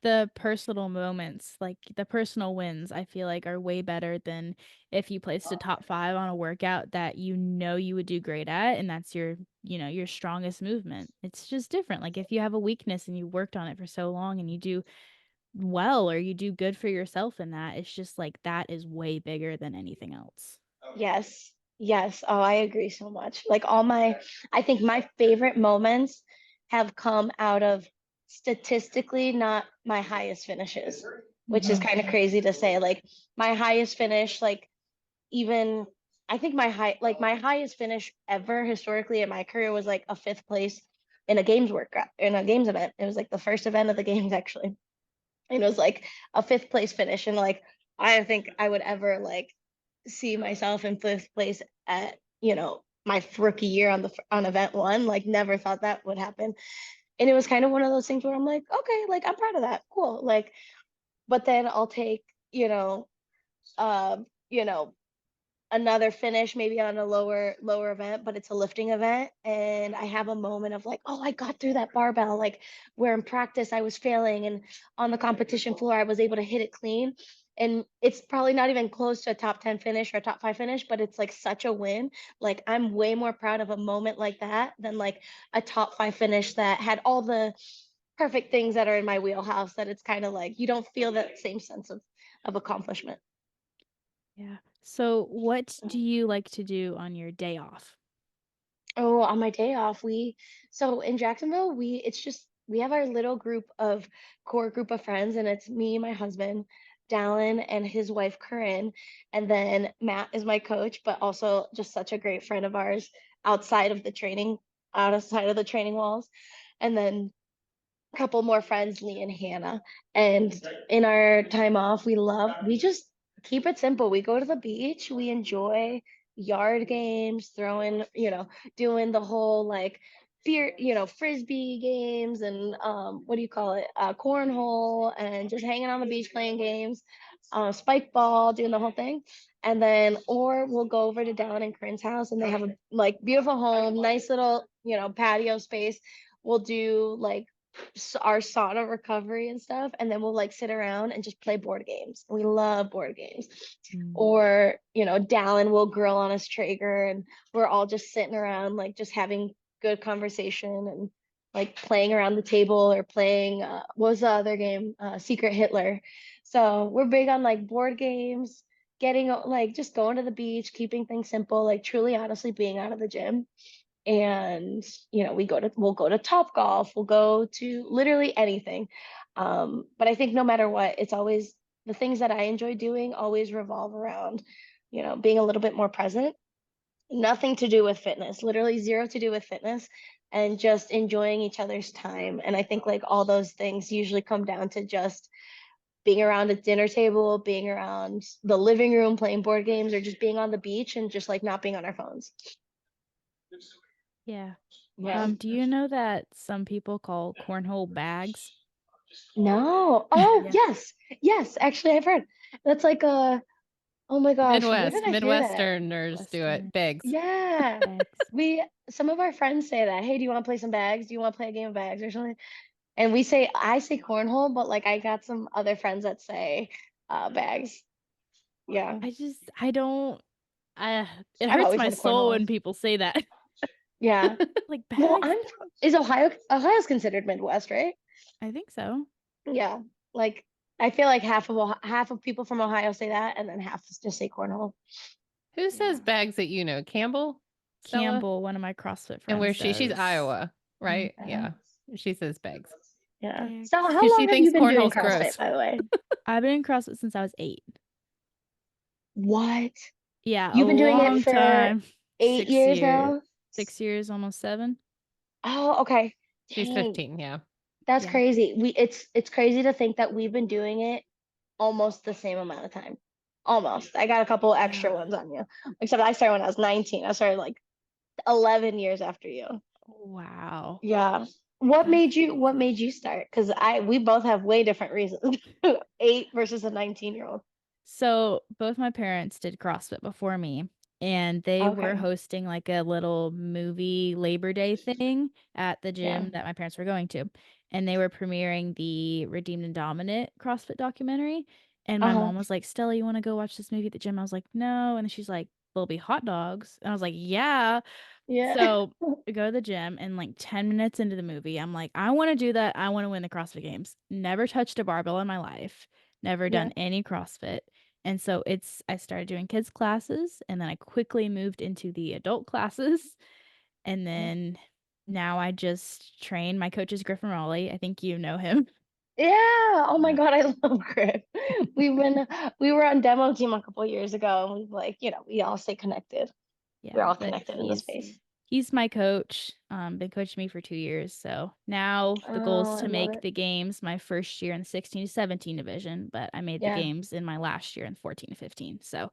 [SPEAKER 3] the personal moments, like the personal wins, I feel like are way better than if you placed a top 5 on a workout that you know you would do great at, and that's your, your strongest movement. It's just different. Like if you have a weakness and you worked on it for so long and you do well or you do good for yourself in that, it's just like that is way bigger than anything else.
[SPEAKER 1] Yes. Yes. Oh, I agree so much. Like I think my favorite moments have come out of statistically not my highest finishes, which is
[SPEAKER 3] Mhm.
[SPEAKER 1] kind of crazy to say. Like my highest finish, like even I think my highest finish ever historically in my career was like a 5th place in a games workout, in a games event. It was like the first event of the games actually. And it was like a 5th place finish. And like I don't think I would ever like see myself in 5th place at, my rookie year on event 1. Like never thought that would happen. And it was kind of one of those things where I'm like, okay, like I'm proud of that. Cool. Like, but then I'll take, uh, you know, another finish maybe on a lower event, but it's a lifting event, and I have a moment of like, oh, I got through that barbell, like where in practice I was failing, and on the competition floor I was able to hit it clean. And it's probably not even close to a top 10 finish or a top 5 finish, but it's like such a win. Like I'm way more proud of a moment like that than like a top 5 finish that had all the perfect things that are in my wheelhouse, that it's kind of like you don't feel that same sense of accomplishment.
[SPEAKER 3] Yeah. So what do you like to do on your day off?
[SPEAKER 1] Oh, on my day off, so in Jacksonville, we have our little core group of friends, and it's me, my husband, Dallin, and his wife, Corinne. And then Matt is my coach, but also just such a great friend of ours outside of the training, outside of the training walls. And then couple more friends, Lee and Hannah. And in our time off, we just keep it simple. We go to the beach, we enjoy yard games, throwing, doing the whole like beer, frisbee games, and what do you call it? Cornhole, and just hanging on the beach playing games, spike ball, doing the whole thing. And then, or we'll go over to Dallin and Corinne's house, and they have a like beautiful home, nice little, patio space. We'll do like our sauna recovery and stuff, and then we'll like sit around and just play board games. We love board games.
[SPEAKER 3] Mm.
[SPEAKER 1] Or Dallin will grill on his Traeger, and we're all just sitting around like just having good conversation, and like playing around the table, or playing what was the other game, Secret Hitler. So we're big on like board games, getting like just going to the beach, keeping things simple, like truly honestly being out of the gym. And we'll go to Top Golf, we'll go to literally anything. But I think no matter what, it's always the things that I enjoy doing always revolve around, being a little bit more present. Nothing to do with fitness, literally zero to do with fitness, and just enjoying each other's time. And I think like all those things usually come down to just being around a dinner table, being around the living room playing board games, or just being on the beach and just like not being on our phones.
[SPEAKER 3] Yeah.
[SPEAKER 1] Yeah.
[SPEAKER 3] Do you know that some people call cornhole bags?
[SPEAKER 1] No. Oh,
[SPEAKER 3] Yeah.
[SPEAKER 1] yes. Yes, actually I've heard. That's like a Oh my gosh, where did I hear that?
[SPEAKER 4] Midwesterners do it.
[SPEAKER 3] Western
[SPEAKER 4] Bags.
[SPEAKER 1] Yeah.
[SPEAKER 3] bags.
[SPEAKER 1] Some of our friends say that. Hey, do you want to play some bags? Do you want to play a game of bags or something? And I say cornhole, but like I got some other friends that say bags. Yeah.
[SPEAKER 3] I don't, it
[SPEAKER 1] I've
[SPEAKER 3] hurts
[SPEAKER 1] always
[SPEAKER 3] my
[SPEAKER 1] wanted
[SPEAKER 3] soul
[SPEAKER 1] cornhole.
[SPEAKER 3] when people say that.
[SPEAKER 1] Yeah.
[SPEAKER 3] Like
[SPEAKER 1] Well,
[SPEAKER 3] bags?
[SPEAKER 1] is Ohio's considered Midwest, right?
[SPEAKER 3] I think so.
[SPEAKER 1] Yeah. Like I feel like half of people from Ohio say that, and then half just say cornhole.
[SPEAKER 4] Who says
[SPEAKER 3] Yeah.
[SPEAKER 4] bags that you know? Campbell? Stella?
[SPEAKER 3] Campbell, one of my CrossFit
[SPEAKER 4] And where
[SPEAKER 3] friends
[SPEAKER 4] she's
[SPEAKER 3] does.
[SPEAKER 4] Iowa, right?
[SPEAKER 1] Yeah.
[SPEAKER 4] Yeah. She says bags.
[SPEAKER 1] Yeah.
[SPEAKER 3] Bags.
[SPEAKER 1] So how
[SPEAKER 4] Because she
[SPEAKER 1] long have you
[SPEAKER 4] thinks
[SPEAKER 1] been doing
[SPEAKER 4] cornhole's
[SPEAKER 1] CrossFit,
[SPEAKER 4] gross.
[SPEAKER 1] by the way?
[SPEAKER 3] I've been in CrossFit since I was 8.
[SPEAKER 1] What?
[SPEAKER 3] Yeah, a
[SPEAKER 1] You've been doing it
[SPEAKER 3] long
[SPEAKER 1] for
[SPEAKER 3] time.
[SPEAKER 1] 8
[SPEAKER 3] 6
[SPEAKER 1] years
[SPEAKER 3] years.
[SPEAKER 1] now?
[SPEAKER 3] 6 years, almost 7.
[SPEAKER 1] Oh, okay.
[SPEAKER 4] She's
[SPEAKER 1] Dang,
[SPEAKER 4] 15, yeah.
[SPEAKER 1] that's
[SPEAKER 3] Yeah.
[SPEAKER 1] crazy. It's crazy to think that we've been doing it almost the same amount of time. Almost. I got a couple extra
[SPEAKER 3] Yeah.
[SPEAKER 1] ones on you. Except I started when I was 19. I started like 11 years after you.
[SPEAKER 3] Wow.
[SPEAKER 1] Yeah.
[SPEAKER 3] That's
[SPEAKER 1] What
[SPEAKER 3] crazy.
[SPEAKER 1] made you start? Because we both have way different reasons. 8 versus a 19-year-old.
[SPEAKER 3] So both my parents did CrossFit before me, and they were
[SPEAKER 1] Okay.
[SPEAKER 3] hosting like a little movie Labor Day thing at the
[SPEAKER 1] Yeah.
[SPEAKER 3] gym that my parents were going to. And they were premiering the Redeemed and Dominant CrossFit documentary. And my
[SPEAKER 1] Uh-huh.
[SPEAKER 3] mom was like, Stella, you want to go watch this movie at the gym? I was like, no. And then she's like, there'll be hot dogs. And I was like, yeah.
[SPEAKER 1] Yeah.
[SPEAKER 3] So I go to the gym, and like 10 minutes into the movie, I'm like, I want to do that. I want to win the CrossFit Games. Never touched a barbell in my life, never
[SPEAKER 1] Yeah.
[SPEAKER 3] done any CrossFit. And so I started doing kids classes, and then I quickly moved into the adult classes. And then now I just train. My coach is Griffin Raleigh. I think you know him.
[SPEAKER 1] Yeah. Oh my
[SPEAKER 3] Yeah.
[SPEAKER 1] God, I love Griff. We were on demo team a couple years ago, and we've like, we all stay connected. We're
[SPEAKER 3] Yeah,
[SPEAKER 1] all
[SPEAKER 3] but
[SPEAKER 1] connected in the space.
[SPEAKER 3] he's my coach. Been coaching me for 2 years. So now the goal is
[SPEAKER 1] Oh, I
[SPEAKER 3] to
[SPEAKER 1] love
[SPEAKER 3] make
[SPEAKER 1] it.
[SPEAKER 3] the games my first year in the 16 to 17 division, but I made the
[SPEAKER 1] Yeah.
[SPEAKER 3] games in my last year in 14 to 15. So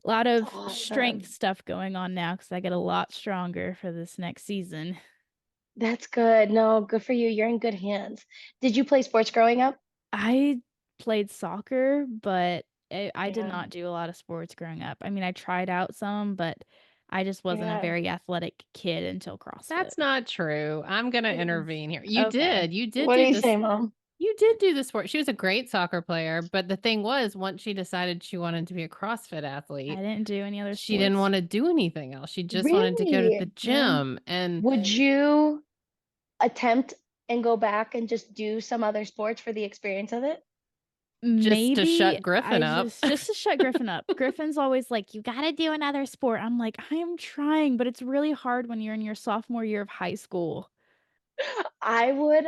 [SPEAKER 3] a lot of strength
[SPEAKER 1] Awesome.
[SPEAKER 3] stuff going on now because I get a lot stronger for this next season.
[SPEAKER 1] That's good. No, good for you. You're in good hands. Did you play sports growing up?
[SPEAKER 3] I played soccer, but I did
[SPEAKER 1] Yeah.
[SPEAKER 3] not do a lot of sports growing up. I mean, I tried out some, but I just wasn't a
[SPEAKER 1] Yeah.
[SPEAKER 3] very athletic kid until CrossFit.
[SPEAKER 4] That's not true. I'm going to
[SPEAKER 3] It is.
[SPEAKER 4] intervene here.
[SPEAKER 3] Okay.
[SPEAKER 4] You did
[SPEAKER 1] What do
[SPEAKER 4] do
[SPEAKER 1] you
[SPEAKER 4] this.
[SPEAKER 1] say, Mom?
[SPEAKER 4] You did do the sport. She was a great soccer player, but the thing was, once she decided she wanted to be a CrossFit
[SPEAKER 3] I
[SPEAKER 4] athlete,
[SPEAKER 3] didn't do any other
[SPEAKER 4] she didn't
[SPEAKER 3] sports.
[SPEAKER 4] want to do anything else. She just wanted to go to the
[SPEAKER 1] Really?
[SPEAKER 3] Yeah.
[SPEAKER 4] gym. And
[SPEAKER 1] Would you attempt and go back and just do some other sports for the experience of it?
[SPEAKER 4] just to
[SPEAKER 3] Maybe
[SPEAKER 4] shut Griffin
[SPEAKER 3] I
[SPEAKER 4] up.
[SPEAKER 3] just to shut Griffin up. Griffin's always like, you gotta do another sport. I'm like, I am trying, but it's really hard when you're in your sophomore year of high school.
[SPEAKER 1] I would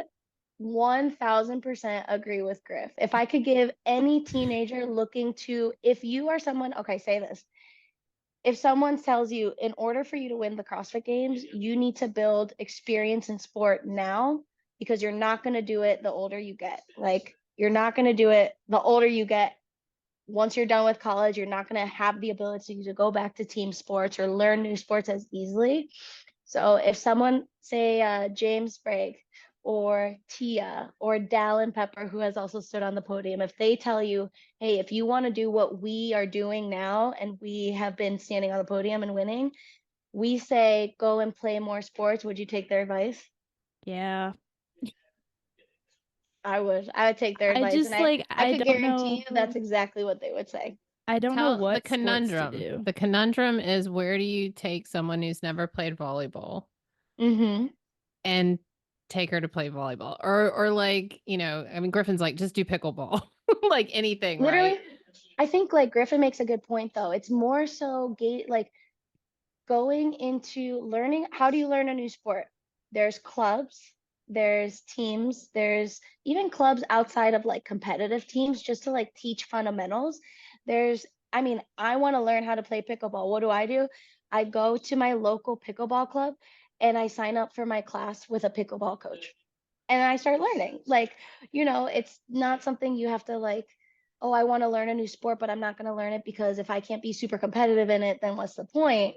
[SPEAKER 1] 1000% agree with Griff. If I could give any teenager looking to, if you are someone, okay, say this. If someone tells you in order for you to win the CrossFit Games, you need to build experience in sport now because you're not going to do it the older you get. Like, you're not going to do it the older you get. Once you're done with college, you're not going to have the ability to go back to team sports or learn new sports as easily. So if someone, say James Sprague or Tia or Dallin Pepper, who has also stood on the podium, if they tell you, hey, if you want to do what we are doing now, and we have been standing on the podium and winning, we say go and play more sports. Would you take their advice?
[SPEAKER 3] Yeah.
[SPEAKER 1] I would. I would take their
[SPEAKER 3] I
[SPEAKER 1] advice, and
[SPEAKER 3] just like
[SPEAKER 1] I
[SPEAKER 3] I
[SPEAKER 1] could
[SPEAKER 3] don't
[SPEAKER 1] guarantee
[SPEAKER 3] know.
[SPEAKER 1] you that's exactly what they would say.
[SPEAKER 3] I don't know
[SPEAKER 4] Tell the
[SPEAKER 3] what sports to
[SPEAKER 4] conundrum.
[SPEAKER 3] do.
[SPEAKER 4] The conundrum is, where do you take someone who's never played volleyball
[SPEAKER 1] Mm-hmm.
[SPEAKER 4] and take her to play volleyball? Or like, I mean, Griffin's like, just do pickleball. Like anything,
[SPEAKER 1] Literally,
[SPEAKER 4] right?
[SPEAKER 1] I think like Griffin makes a good point though. It's more so like going into learning. How do you learn a new sport? There's clubs, there's teams, there's even clubs outside of like competitive teams just to like teach fundamentals. I mean, I want to learn how to play pickleball. What do? I go to my local pickleball club and I sign up for my class with a pickleball coach. And I start learning. Like, it's not something you have to like, oh, I want to learn a new sport, but I'm not going to learn it because if I can't be super competitive in it, then what's the point?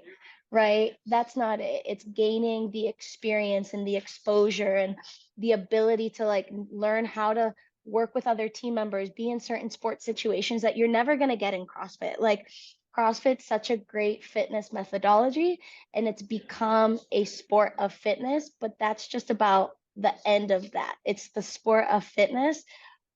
[SPEAKER 1] Right? That's not it. It's gaining the experience and the exposure and the ability to like learn how to work with other team members, be in certain sports situations that you're never going to get in CrossFit. Like CrossFit's such a great fitness methodology, and it's become a sport of fitness, but that's just about the end of that. It's the sport of fitness,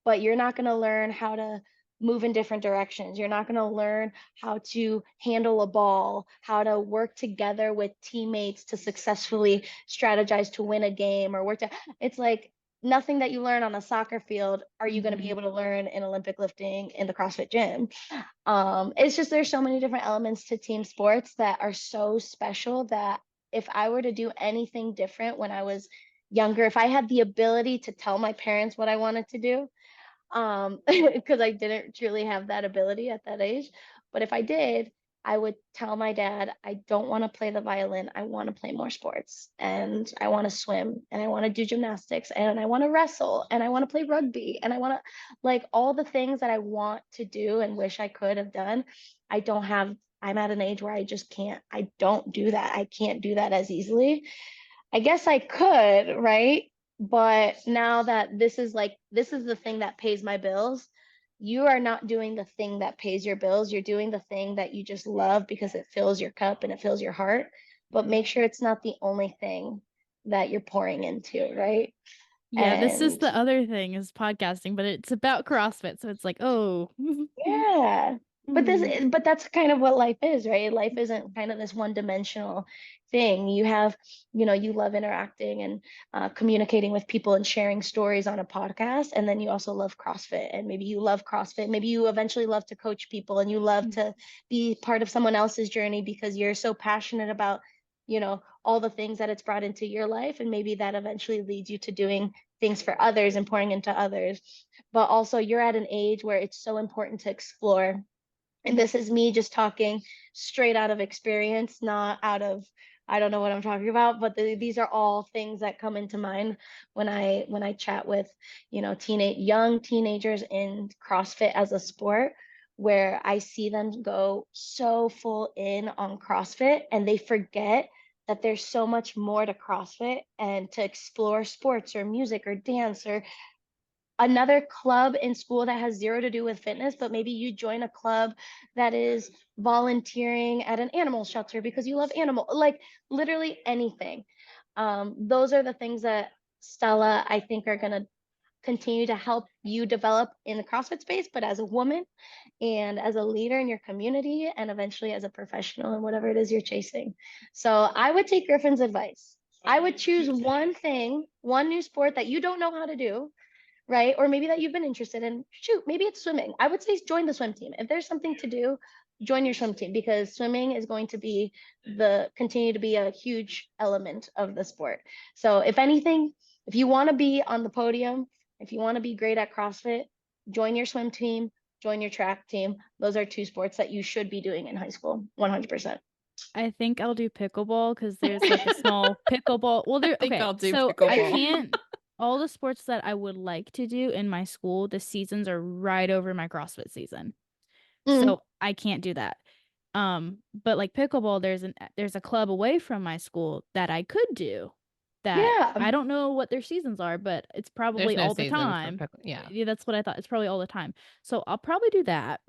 [SPEAKER 1] but you're not going to learn how to move in different directions. You're not going to learn how to handle a ball, how to work together with teammates to successfully strategize to win a game or work to, it's like nothing that you learn on a soccer field are you going to be able to learn in Olympic lifting in the CrossFit gym. It's just there's so many different elements to team sports that are so special that if I were to do anything different when I was younger, if I had the ability to tell my parents what I wanted to do, because I didn't truly have that ability at that age. But if I did, I would tell my dad, I don't want to play the violin. I want to play more sports and I want to swim and I want to do gymnastics and I want to wrestle and I want to play rugby and I want to like all the things that I want to do and wish I could have done. I don't have, I'm at an age where I just can't, I don't do that. I can't do that as easily. I guess I could, right? But now that this is the thing that pays my bills, you are not doing the thing that pays your bills. You're doing the thing that you just love because it fills your cup and it fills your heart. But make sure it's not the only thing that you're pouring into, right?
[SPEAKER 3] Yeah, this is
[SPEAKER 1] And
[SPEAKER 3] the other thing is podcasting, but it's about CrossFit. So it's like, oh,
[SPEAKER 1] yeah. But
[SPEAKER 3] Mhm.
[SPEAKER 1] that's kind of what life is, right? Life isn't kind of this one-dimensional thing. You have, you love interacting and communicating with people and sharing stories on a podcast, and then you also love CrossFit, and maybe you love CrossFit. Maybe you eventually love to coach people, and you love to be part of someone else's journey because you're so passionate about, all the things that it's brought into your life, and maybe that eventually leads you to doing things for others and pouring into others. But also, you're at an age where it's so important to explore, and this is me just talking straight out of experience, not out of, I don't know what I'm talking about, but these are all things that come into mind when I chat with, young teenagers in CrossFit as a sport, where I see them go so full in on CrossFit and they forget that there's so much more to CrossFit and to explore sports or music or dance or another club in school that has zero to do with fitness, but maybe you join a club that is volunteering at an animal shelter because you love animal, like literally anything. Those are the things that Stella, I think, are going to continue to help you develop in the CrossFit space, but as a woman and as a leader in your community and eventually as a professional in whatever it is you're chasing. So I would take Griffin's advice. I would choose one thing, one new sport that you don't know how to do, right? Or maybe that you've been interested in. Shoot, maybe it's swimming. I would say join the swim team. If there's something to do, join your swim team because swimming is going to be continue to be a huge element of the sport. So if anything, if you want to be on the podium, if you want to be great at CrossFit, join your swim team, join your track team. Those are two sports that you should be doing in high school, 100%.
[SPEAKER 3] I think I'll do pickleball because there's like a small pickleball. Well, there.
[SPEAKER 4] think
[SPEAKER 3] Okay,
[SPEAKER 4] I'll do
[SPEAKER 3] so I
[SPEAKER 4] pickleball.
[SPEAKER 3] can't. All the sports that I would like to do in my school, the seasons are right over my CrossFit season, so I can't do that. But like pickleball, there's a club away from my school that I could do. That
[SPEAKER 1] Yeah.
[SPEAKER 3] I don't know what their seasons are, but it's probably
[SPEAKER 4] There's no
[SPEAKER 3] all the
[SPEAKER 4] season for
[SPEAKER 3] time.
[SPEAKER 4] yeah.
[SPEAKER 3] Yeah, that's what I thought. It's probably all the time. So I'll probably do that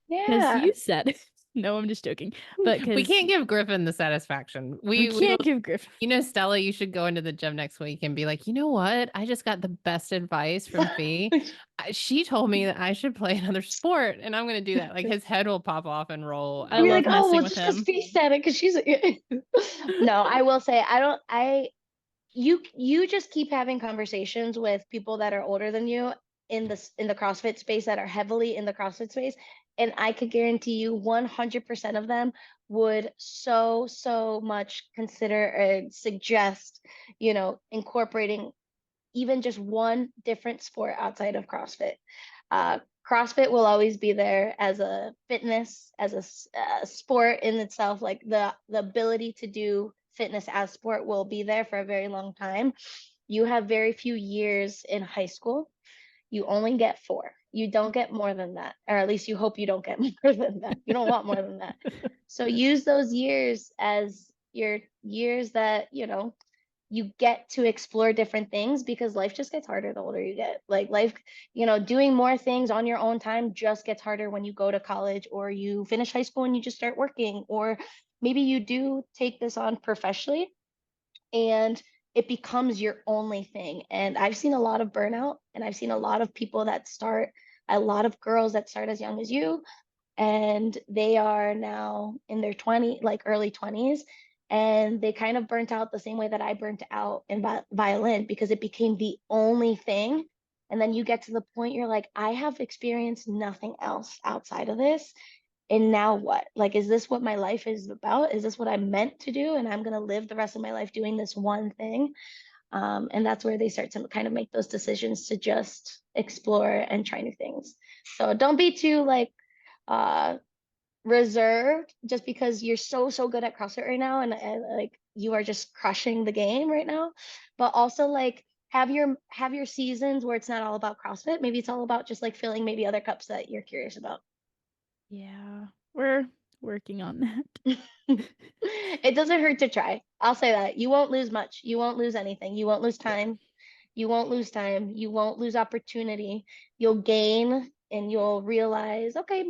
[SPEAKER 3] because
[SPEAKER 1] Yeah.
[SPEAKER 3] you said. No, I'm just joking. But
[SPEAKER 4] We
[SPEAKER 3] because
[SPEAKER 4] can't give Griffin the satisfaction.
[SPEAKER 3] we can't give Griffin.
[SPEAKER 4] You know, Stella, you should go into the gym next week and be like, you know what? I just got the best advice from Fee. She told me that I should play another sport, and I'm going to do that. Like his head will pop off and roll.
[SPEAKER 3] I
[SPEAKER 1] Be
[SPEAKER 3] love
[SPEAKER 1] like, oh,
[SPEAKER 3] messing
[SPEAKER 1] well,
[SPEAKER 3] with
[SPEAKER 1] just because
[SPEAKER 3] him.
[SPEAKER 1] Fee said it, because she's no, I will say you just keep having conversations with people that are older than you in the CrossFit space that are heavily in the CrossFit space, and I could guarantee you 100% of them would so much consider or suggest, incorporating even just one different sport outside of CrossFit. CrossFit will always be there as a fitness, as a sport in itself. Like the ability to do fitness as sport will be there for a very long time. You have very few years in high school. You only get 4. You don't get more than that, or at least you hope you don't get more than that. You don't want more than that. So use those years as your years that, you get to explore different things because life just gets harder the older you get. Like life, doing more things on your own time just gets harder when you go to college or you finish high school and you just start working, or maybe you do take this on professionally and it becomes your only thing. And I've seen a lot of burnout, and I've seen a lot of people that start, a lot of girls that start as young as you, and they are now in their like early 20s, and they kind of burnt out the same way that I burnt out in violin because it became the only thing. And then you get to the point you're like, I have experienced nothing else outside of this, and now what? Like, is this what my life is about? Is this what I'm meant to do? And I'm going to live the rest of my life doing this one thing. And that's where they start to kind of make those decisions to just explore and try new things. So don't be too like uh, reserved just because you're so good at CrossFit right now, and like you are just crushing the game right now. But also like have your seasons where it's not all about CrossFit. Maybe it's all about just like filling maybe other cups that you're curious about.
[SPEAKER 3] Yeah, we're working on that.
[SPEAKER 1] It doesn't hurt to try. I'll say that. You won't lose much. You won't lose anything. You won't lose time. You won't lose time. You won't lose opportunity. You'll gain and you'll realize, okay,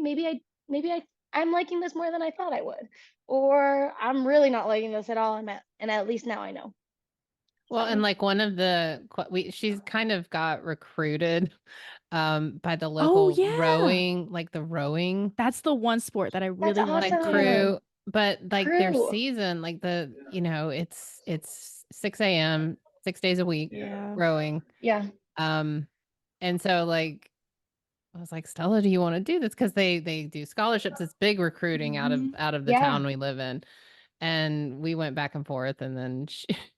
[SPEAKER 1] I'm liking this more than I thought I would. Or I'm really not liking this at all. And at least now I know.
[SPEAKER 4] Well,
[SPEAKER 1] So
[SPEAKER 4] and like one of the she's kind of got recruited by the
[SPEAKER 3] Oh,
[SPEAKER 4] local
[SPEAKER 3] yeah.
[SPEAKER 4] rowing, like the rowing
[SPEAKER 3] That's the one sport that I
[SPEAKER 1] that's
[SPEAKER 3] really want to
[SPEAKER 1] awesome.
[SPEAKER 3] do.
[SPEAKER 4] crew, but like their
[SPEAKER 1] Crew.
[SPEAKER 4] season, like it's 6 a.m., 6 days a week
[SPEAKER 3] Yeah.
[SPEAKER 4] rowing.
[SPEAKER 1] Yeah.
[SPEAKER 4] And so like I was like, Stella, do you want to do this? Because they do scholarships. It's big recruiting out
[SPEAKER 3] Mhm.
[SPEAKER 4] of the
[SPEAKER 1] Yeah.
[SPEAKER 4] town we live in. And we went back and forth, and then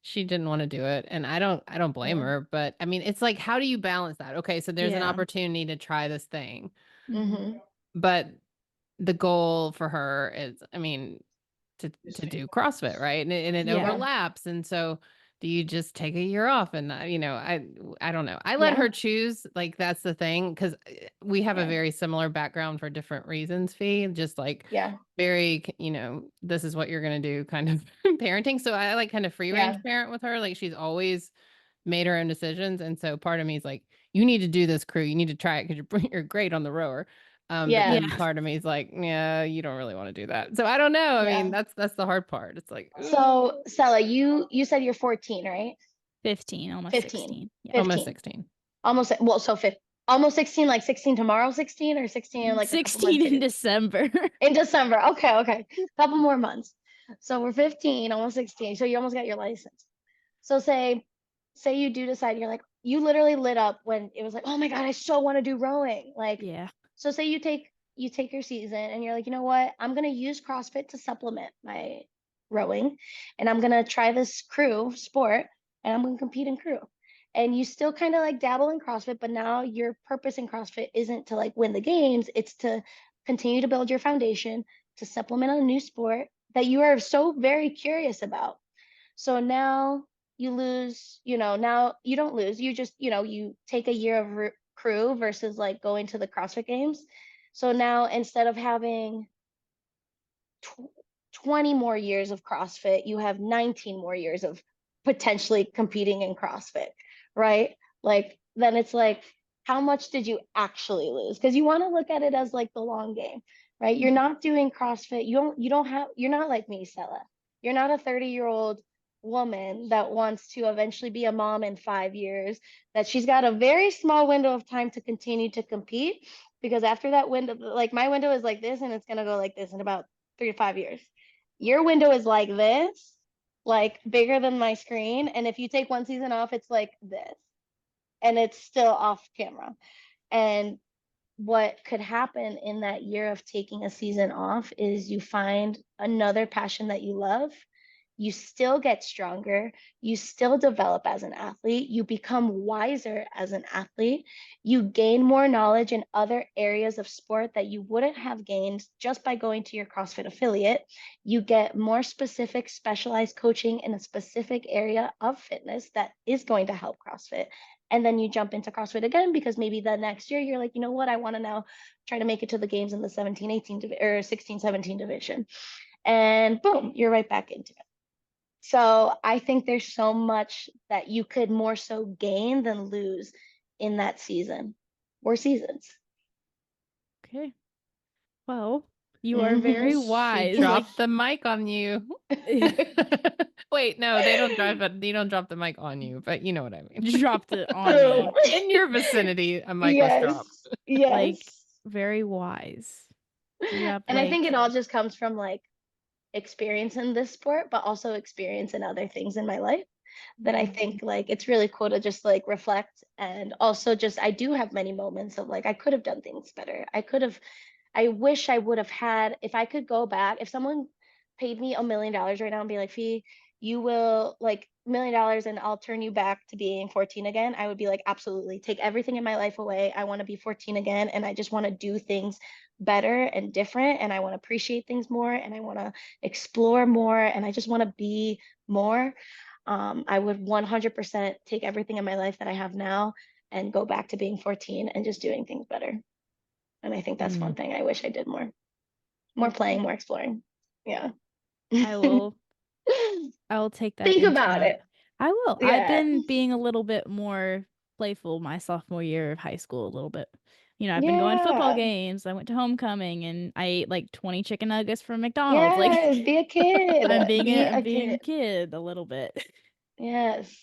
[SPEAKER 4] she didn't want to do it, and I don't blame
[SPEAKER 1] Yeah.
[SPEAKER 4] her. But I mean, it's like, how do you balance that? Okay, so there's an
[SPEAKER 3] Yeah.
[SPEAKER 4] opportunity to try this thing,
[SPEAKER 3] Mhm.
[SPEAKER 1] Mm-hmm.
[SPEAKER 4] but the goal for her is, I mean, to do CrossFit, right? And it
[SPEAKER 3] Yeah.
[SPEAKER 4] overlaps, and so do you just take a year off? And I don't know. I let
[SPEAKER 1] Yeah.
[SPEAKER 4] her choose. Like that's the thing, because we have a
[SPEAKER 1] Yeah.
[SPEAKER 4] very similar background for different reasons. Fee, just like
[SPEAKER 1] Yeah.
[SPEAKER 4] very, this is what you're gonna do, kind of parenting. So I like kind of free range
[SPEAKER 1] Yeah.
[SPEAKER 4] parent with her. Like she's always made her own decisions, and so part of me is like, you need to do this, crew. You need to try it because you're great on the rower. But
[SPEAKER 1] Yeah.
[SPEAKER 4] then
[SPEAKER 3] Yeah.
[SPEAKER 4] part of me is like, yeah, you don't really want to do that. So I don't know. I mean,
[SPEAKER 1] Yeah.
[SPEAKER 4] that's the hard part. It's like,
[SPEAKER 1] So Stella, you said you're 14, right?
[SPEAKER 3] 15, almost
[SPEAKER 1] 15.
[SPEAKER 3] 16. Yeah.
[SPEAKER 4] almost
[SPEAKER 1] 15.
[SPEAKER 4] 16.
[SPEAKER 1] Almost, well, so almost 16, like 16 tomorrow, 16, or 16 like a couple
[SPEAKER 3] 16
[SPEAKER 1] months
[SPEAKER 3] in
[SPEAKER 1] later?
[SPEAKER 3] December.
[SPEAKER 1] In December. Okay, okay. Couple more months. So we're 15, almost 16. So you almost got your license. So say you do decide, you're like, you literally lit up when it was like, oh my God, I so want to do rowing. Like,
[SPEAKER 3] Yeah.
[SPEAKER 1] so say you take your season and you're like, you know what? I'm gonna use CrossFit to supplement my rowing, and I'm gonna try this crew sport, and I'm gonna compete in crew. And you still kind of like dabble in CrossFit, but now your purpose in CrossFit isn't to like win the games, it's to continue to build your foundation, to supplement a new sport that you are so very curious about. So now you lose, now you don't lose. You just, you take a year of crew versus like going to the CrossFit Games. So now instead of having 20 more years of CrossFit, you have 19 more years of potentially competing in CrossFit, right? Like, then it's like, how much did you actually lose? Because you want to look at it as like the long game, right? You're not doing CrossFit. You're not like me, Stella. You're not a 30-year-old woman that wants to eventually be a mom in 5 years, that she's got a very small window of time to continue to compete. Because after that window, like my window is like this, and it's going to go like this in about 3 to 5 years. Your window is like this, like bigger than my screen. And if you take one season off, it's like this, and it's still off camera. And what could happen in that year of taking a season off is you find another passion that you love. You still get stronger. You still develop as an athlete. You become wiser as an athlete. You gain more knowledge in other areas of sport that you wouldn't have gained just by going to your CrossFit affiliate. You get more specific, specialized coaching in a specific area of fitness that is going to help CrossFit. And then you jump into CrossFit again because maybe the next year you're like, you know what, I want to now try to make it to the games in the 17-18 or 16-17 division. And boom, you're right back into it. So I think there's so much that you could more so gain than lose in that season or seasons.
[SPEAKER 3] Okay. Well, you are very
[SPEAKER 1] Mhm.
[SPEAKER 4] She
[SPEAKER 3] wise.
[SPEAKER 4] dropped the mic on you. Wait, no, they don't drop the mic on you, but you know what I mean.
[SPEAKER 3] Dropped it on
[SPEAKER 1] True.
[SPEAKER 3] me.
[SPEAKER 4] In your vicinity, a mic was dropped.
[SPEAKER 1] Yes,
[SPEAKER 3] Like,
[SPEAKER 1] yes.
[SPEAKER 3] very wise. You have
[SPEAKER 1] And I think
[SPEAKER 3] like,
[SPEAKER 1] it all just comes from like experience in this sport, but also experience in other things in my life that I think like it's really cool to just like reflect. And also just I do have many moments of like I could have done things better. I wish I would have had, if I could go back, if someone paid me $1 million right now and be like, Fee, you will like $1 million and I'll turn you back to being 14 again, I would be like, absolutely. Take everything in my life away. I want to be 14 again. And I just want to do things better and different. And I want to appreciate things more. And I want to explore more. And I just want to be more. I would 100% take everything in my life that I have now and go back to being 14 and just doing things better. And I think that's one thing I wish I did more. More playing, more exploring. Yeah.
[SPEAKER 3] I will take that
[SPEAKER 1] Think
[SPEAKER 3] into
[SPEAKER 1] about
[SPEAKER 3] note.
[SPEAKER 1] it.
[SPEAKER 3] I will. I've
[SPEAKER 1] Yeah.
[SPEAKER 3] been being a little bit more playful my sophomore year of high school, a little bit. You know, I've been going to football
[SPEAKER 1] Yeah.
[SPEAKER 3] games. I went to homecoming and I ate like 20 chicken nuggets from McDonald's. Like,
[SPEAKER 1] Yes. Be a kid.
[SPEAKER 3] I'm
[SPEAKER 1] Be
[SPEAKER 3] being
[SPEAKER 1] a
[SPEAKER 3] a
[SPEAKER 1] kid.
[SPEAKER 3] kid a little bit.
[SPEAKER 1] Yes.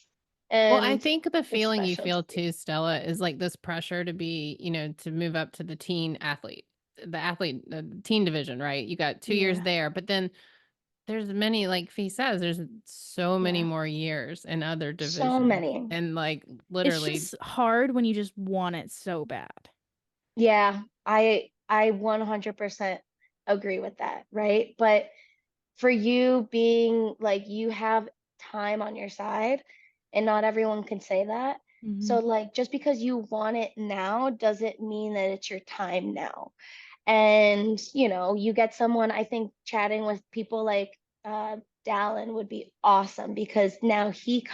[SPEAKER 4] Well, I
[SPEAKER 1] And
[SPEAKER 4] think the
[SPEAKER 1] it's
[SPEAKER 4] feeling you
[SPEAKER 1] special to
[SPEAKER 4] feel
[SPEAKER 1] see.
[SPEAKER 4] too, Stella, is like this pressure to be, to move up to the teen athlete, the teen division, right? You got 2 years
[SPEAKER 3] Yeah.
[SPEAKER 4] there, but then there's many, like Fee says, there's so many
[SPEAKER 3] Yeah.
[SPEAKER 4] more years in other
[SPEAKER 1] So
[SPEAKER 4] divisions.
[SPEAKER 1] many.
[SPEAKER 4] And like
[SPEAKER 3] It's
[SPEAKER 4] literally,
[SPEAKER 3] just hard when you just want it so bad.
[SPEAKER 1] Yeah. I 100% agree with that, right? But for you being like you have time on your side and not everyone can say that. So like just because you want it now doesn't mean that it's your time now. And you get someone, I think chatting with people like Dallin would be awesome because now he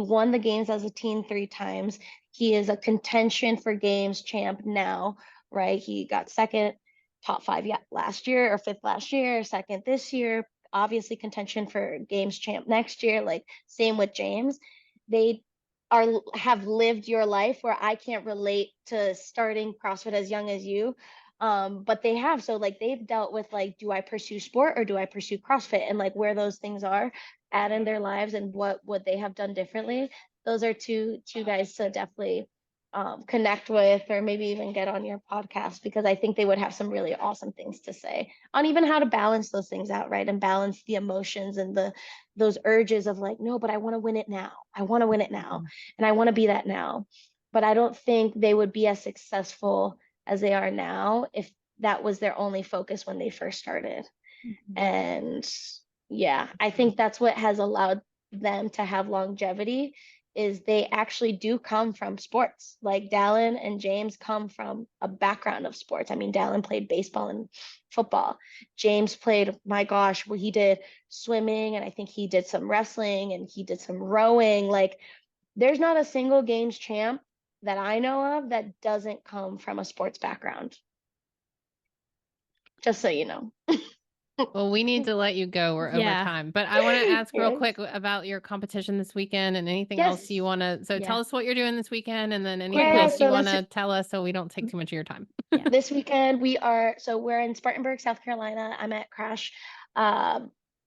[SPEAKER 1] won the games as a teen 3 times. He is a contention for games champ now, right? He got second, top 5 last year or fifth last year, second this year, obviously contention for games champ next year. Like same with James. They have lived your life where I can't relate to starting CrossFit as young as you, but they have. So like they've dealt with like, do I pursue sport or do I pursue CrossFit, and like where those things are at in their lives and what would they have done differently. Those are two guys to definitely connect with, or maybe even get on your podcast, because I think they would have some really awesome things to say on even how to balance those things out, right? And balance the emotions and those urges of like, no, but I want to win it now. I want to win it now. And I want to be that now. But I don't think they would be as successful as they are now if that was their only focus when they first started. And yeah, I think that's what has allowed them to have longevity, is they actually do come from sports. Like Dallin and James come from a background of sports. I mean, Dallin played baseball and football. James played, my gosh, well, he did swimming, and I think he did some wrestling and he did some rowing. Like there's not a single games champ that I know of that doesn't come from a sports background. Just so you know.
[SPEAKER 4] well, we need to let you go. We're over
[SPEAKER 3] Yeah.
[SPEAKER 4] time, but I want to ask real
[SPEAKER 1] Yes.
[SPEAKER 4] quick about your competition this weekend and anything
[SPEAKER 1] Yes.
[SPEAKER 4] else you want to. So
[SPEAKER 3] Yeah.
[SPEAKER 4] tell us what you're doing this weekend, and then anything
[SPEAKER 1] Yeah,
[SPEAKER 4] else
[SPEAKER 1] so
[SPEAKER 4] you want
[SPEAKER 1] this
[SPEAKER 4] to tell us, so we don't take too much of your time.
[SPEAKER 3] Yeah.
[SPEAKER 1] this weekend we're in Spartanburg, South Carolina. I'm at Crash.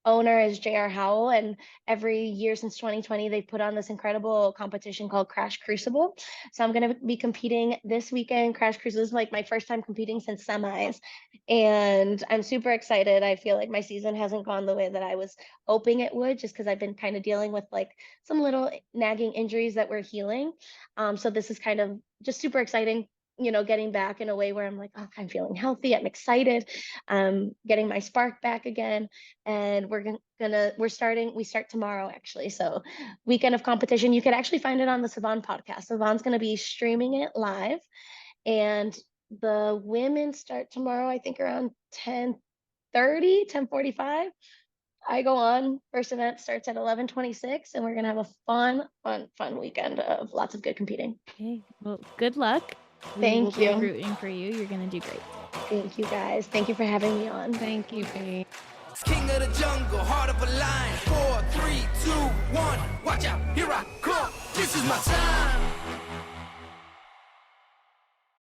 [SPEAKER 1] Owner is JR Howell, and every year since 2020 they put on this incredible competition called Crash Crucible. So I'm going to be competing this weekend. Crash Crucible is like my first time competing since semis, and I'm super excited. I feel like my season hasn't gone the way that I was hoping it would, just because I've been kind of dealing with like some little nagging injuries that we're healing. So this is kind of just super exciting, getting back in a way where I'm like, oh, I'm feeling healthy. I'm excited. Getting my spark back again. And we start tomorrow actually. So weekend of competition. You could actually find it on the Savan podcast. Savan's going to be streaming it live. And the women start tomorrow, I think around 10:30, 10:45. I go on. First event starts at 11:26, and we're gonna have a fun weekend of lots of good competing.
[SPEAKER 3] Okay. Well, good luck. We will
[SPEAKER 1] Thank
[SPEAKER 3] be
[SPEAKER 1] you.
[SPEAKER 3] rooting for you. You're going to do great.
[SPEAKER 1] Thank you guys. Thank you for having me on.
[SPEAKER 4] Thank you, Fee.
[SPEAKER 2] King of the jungle, heart of a lion. 4, 3, 2, 1. Watch out, here I come. This is my time.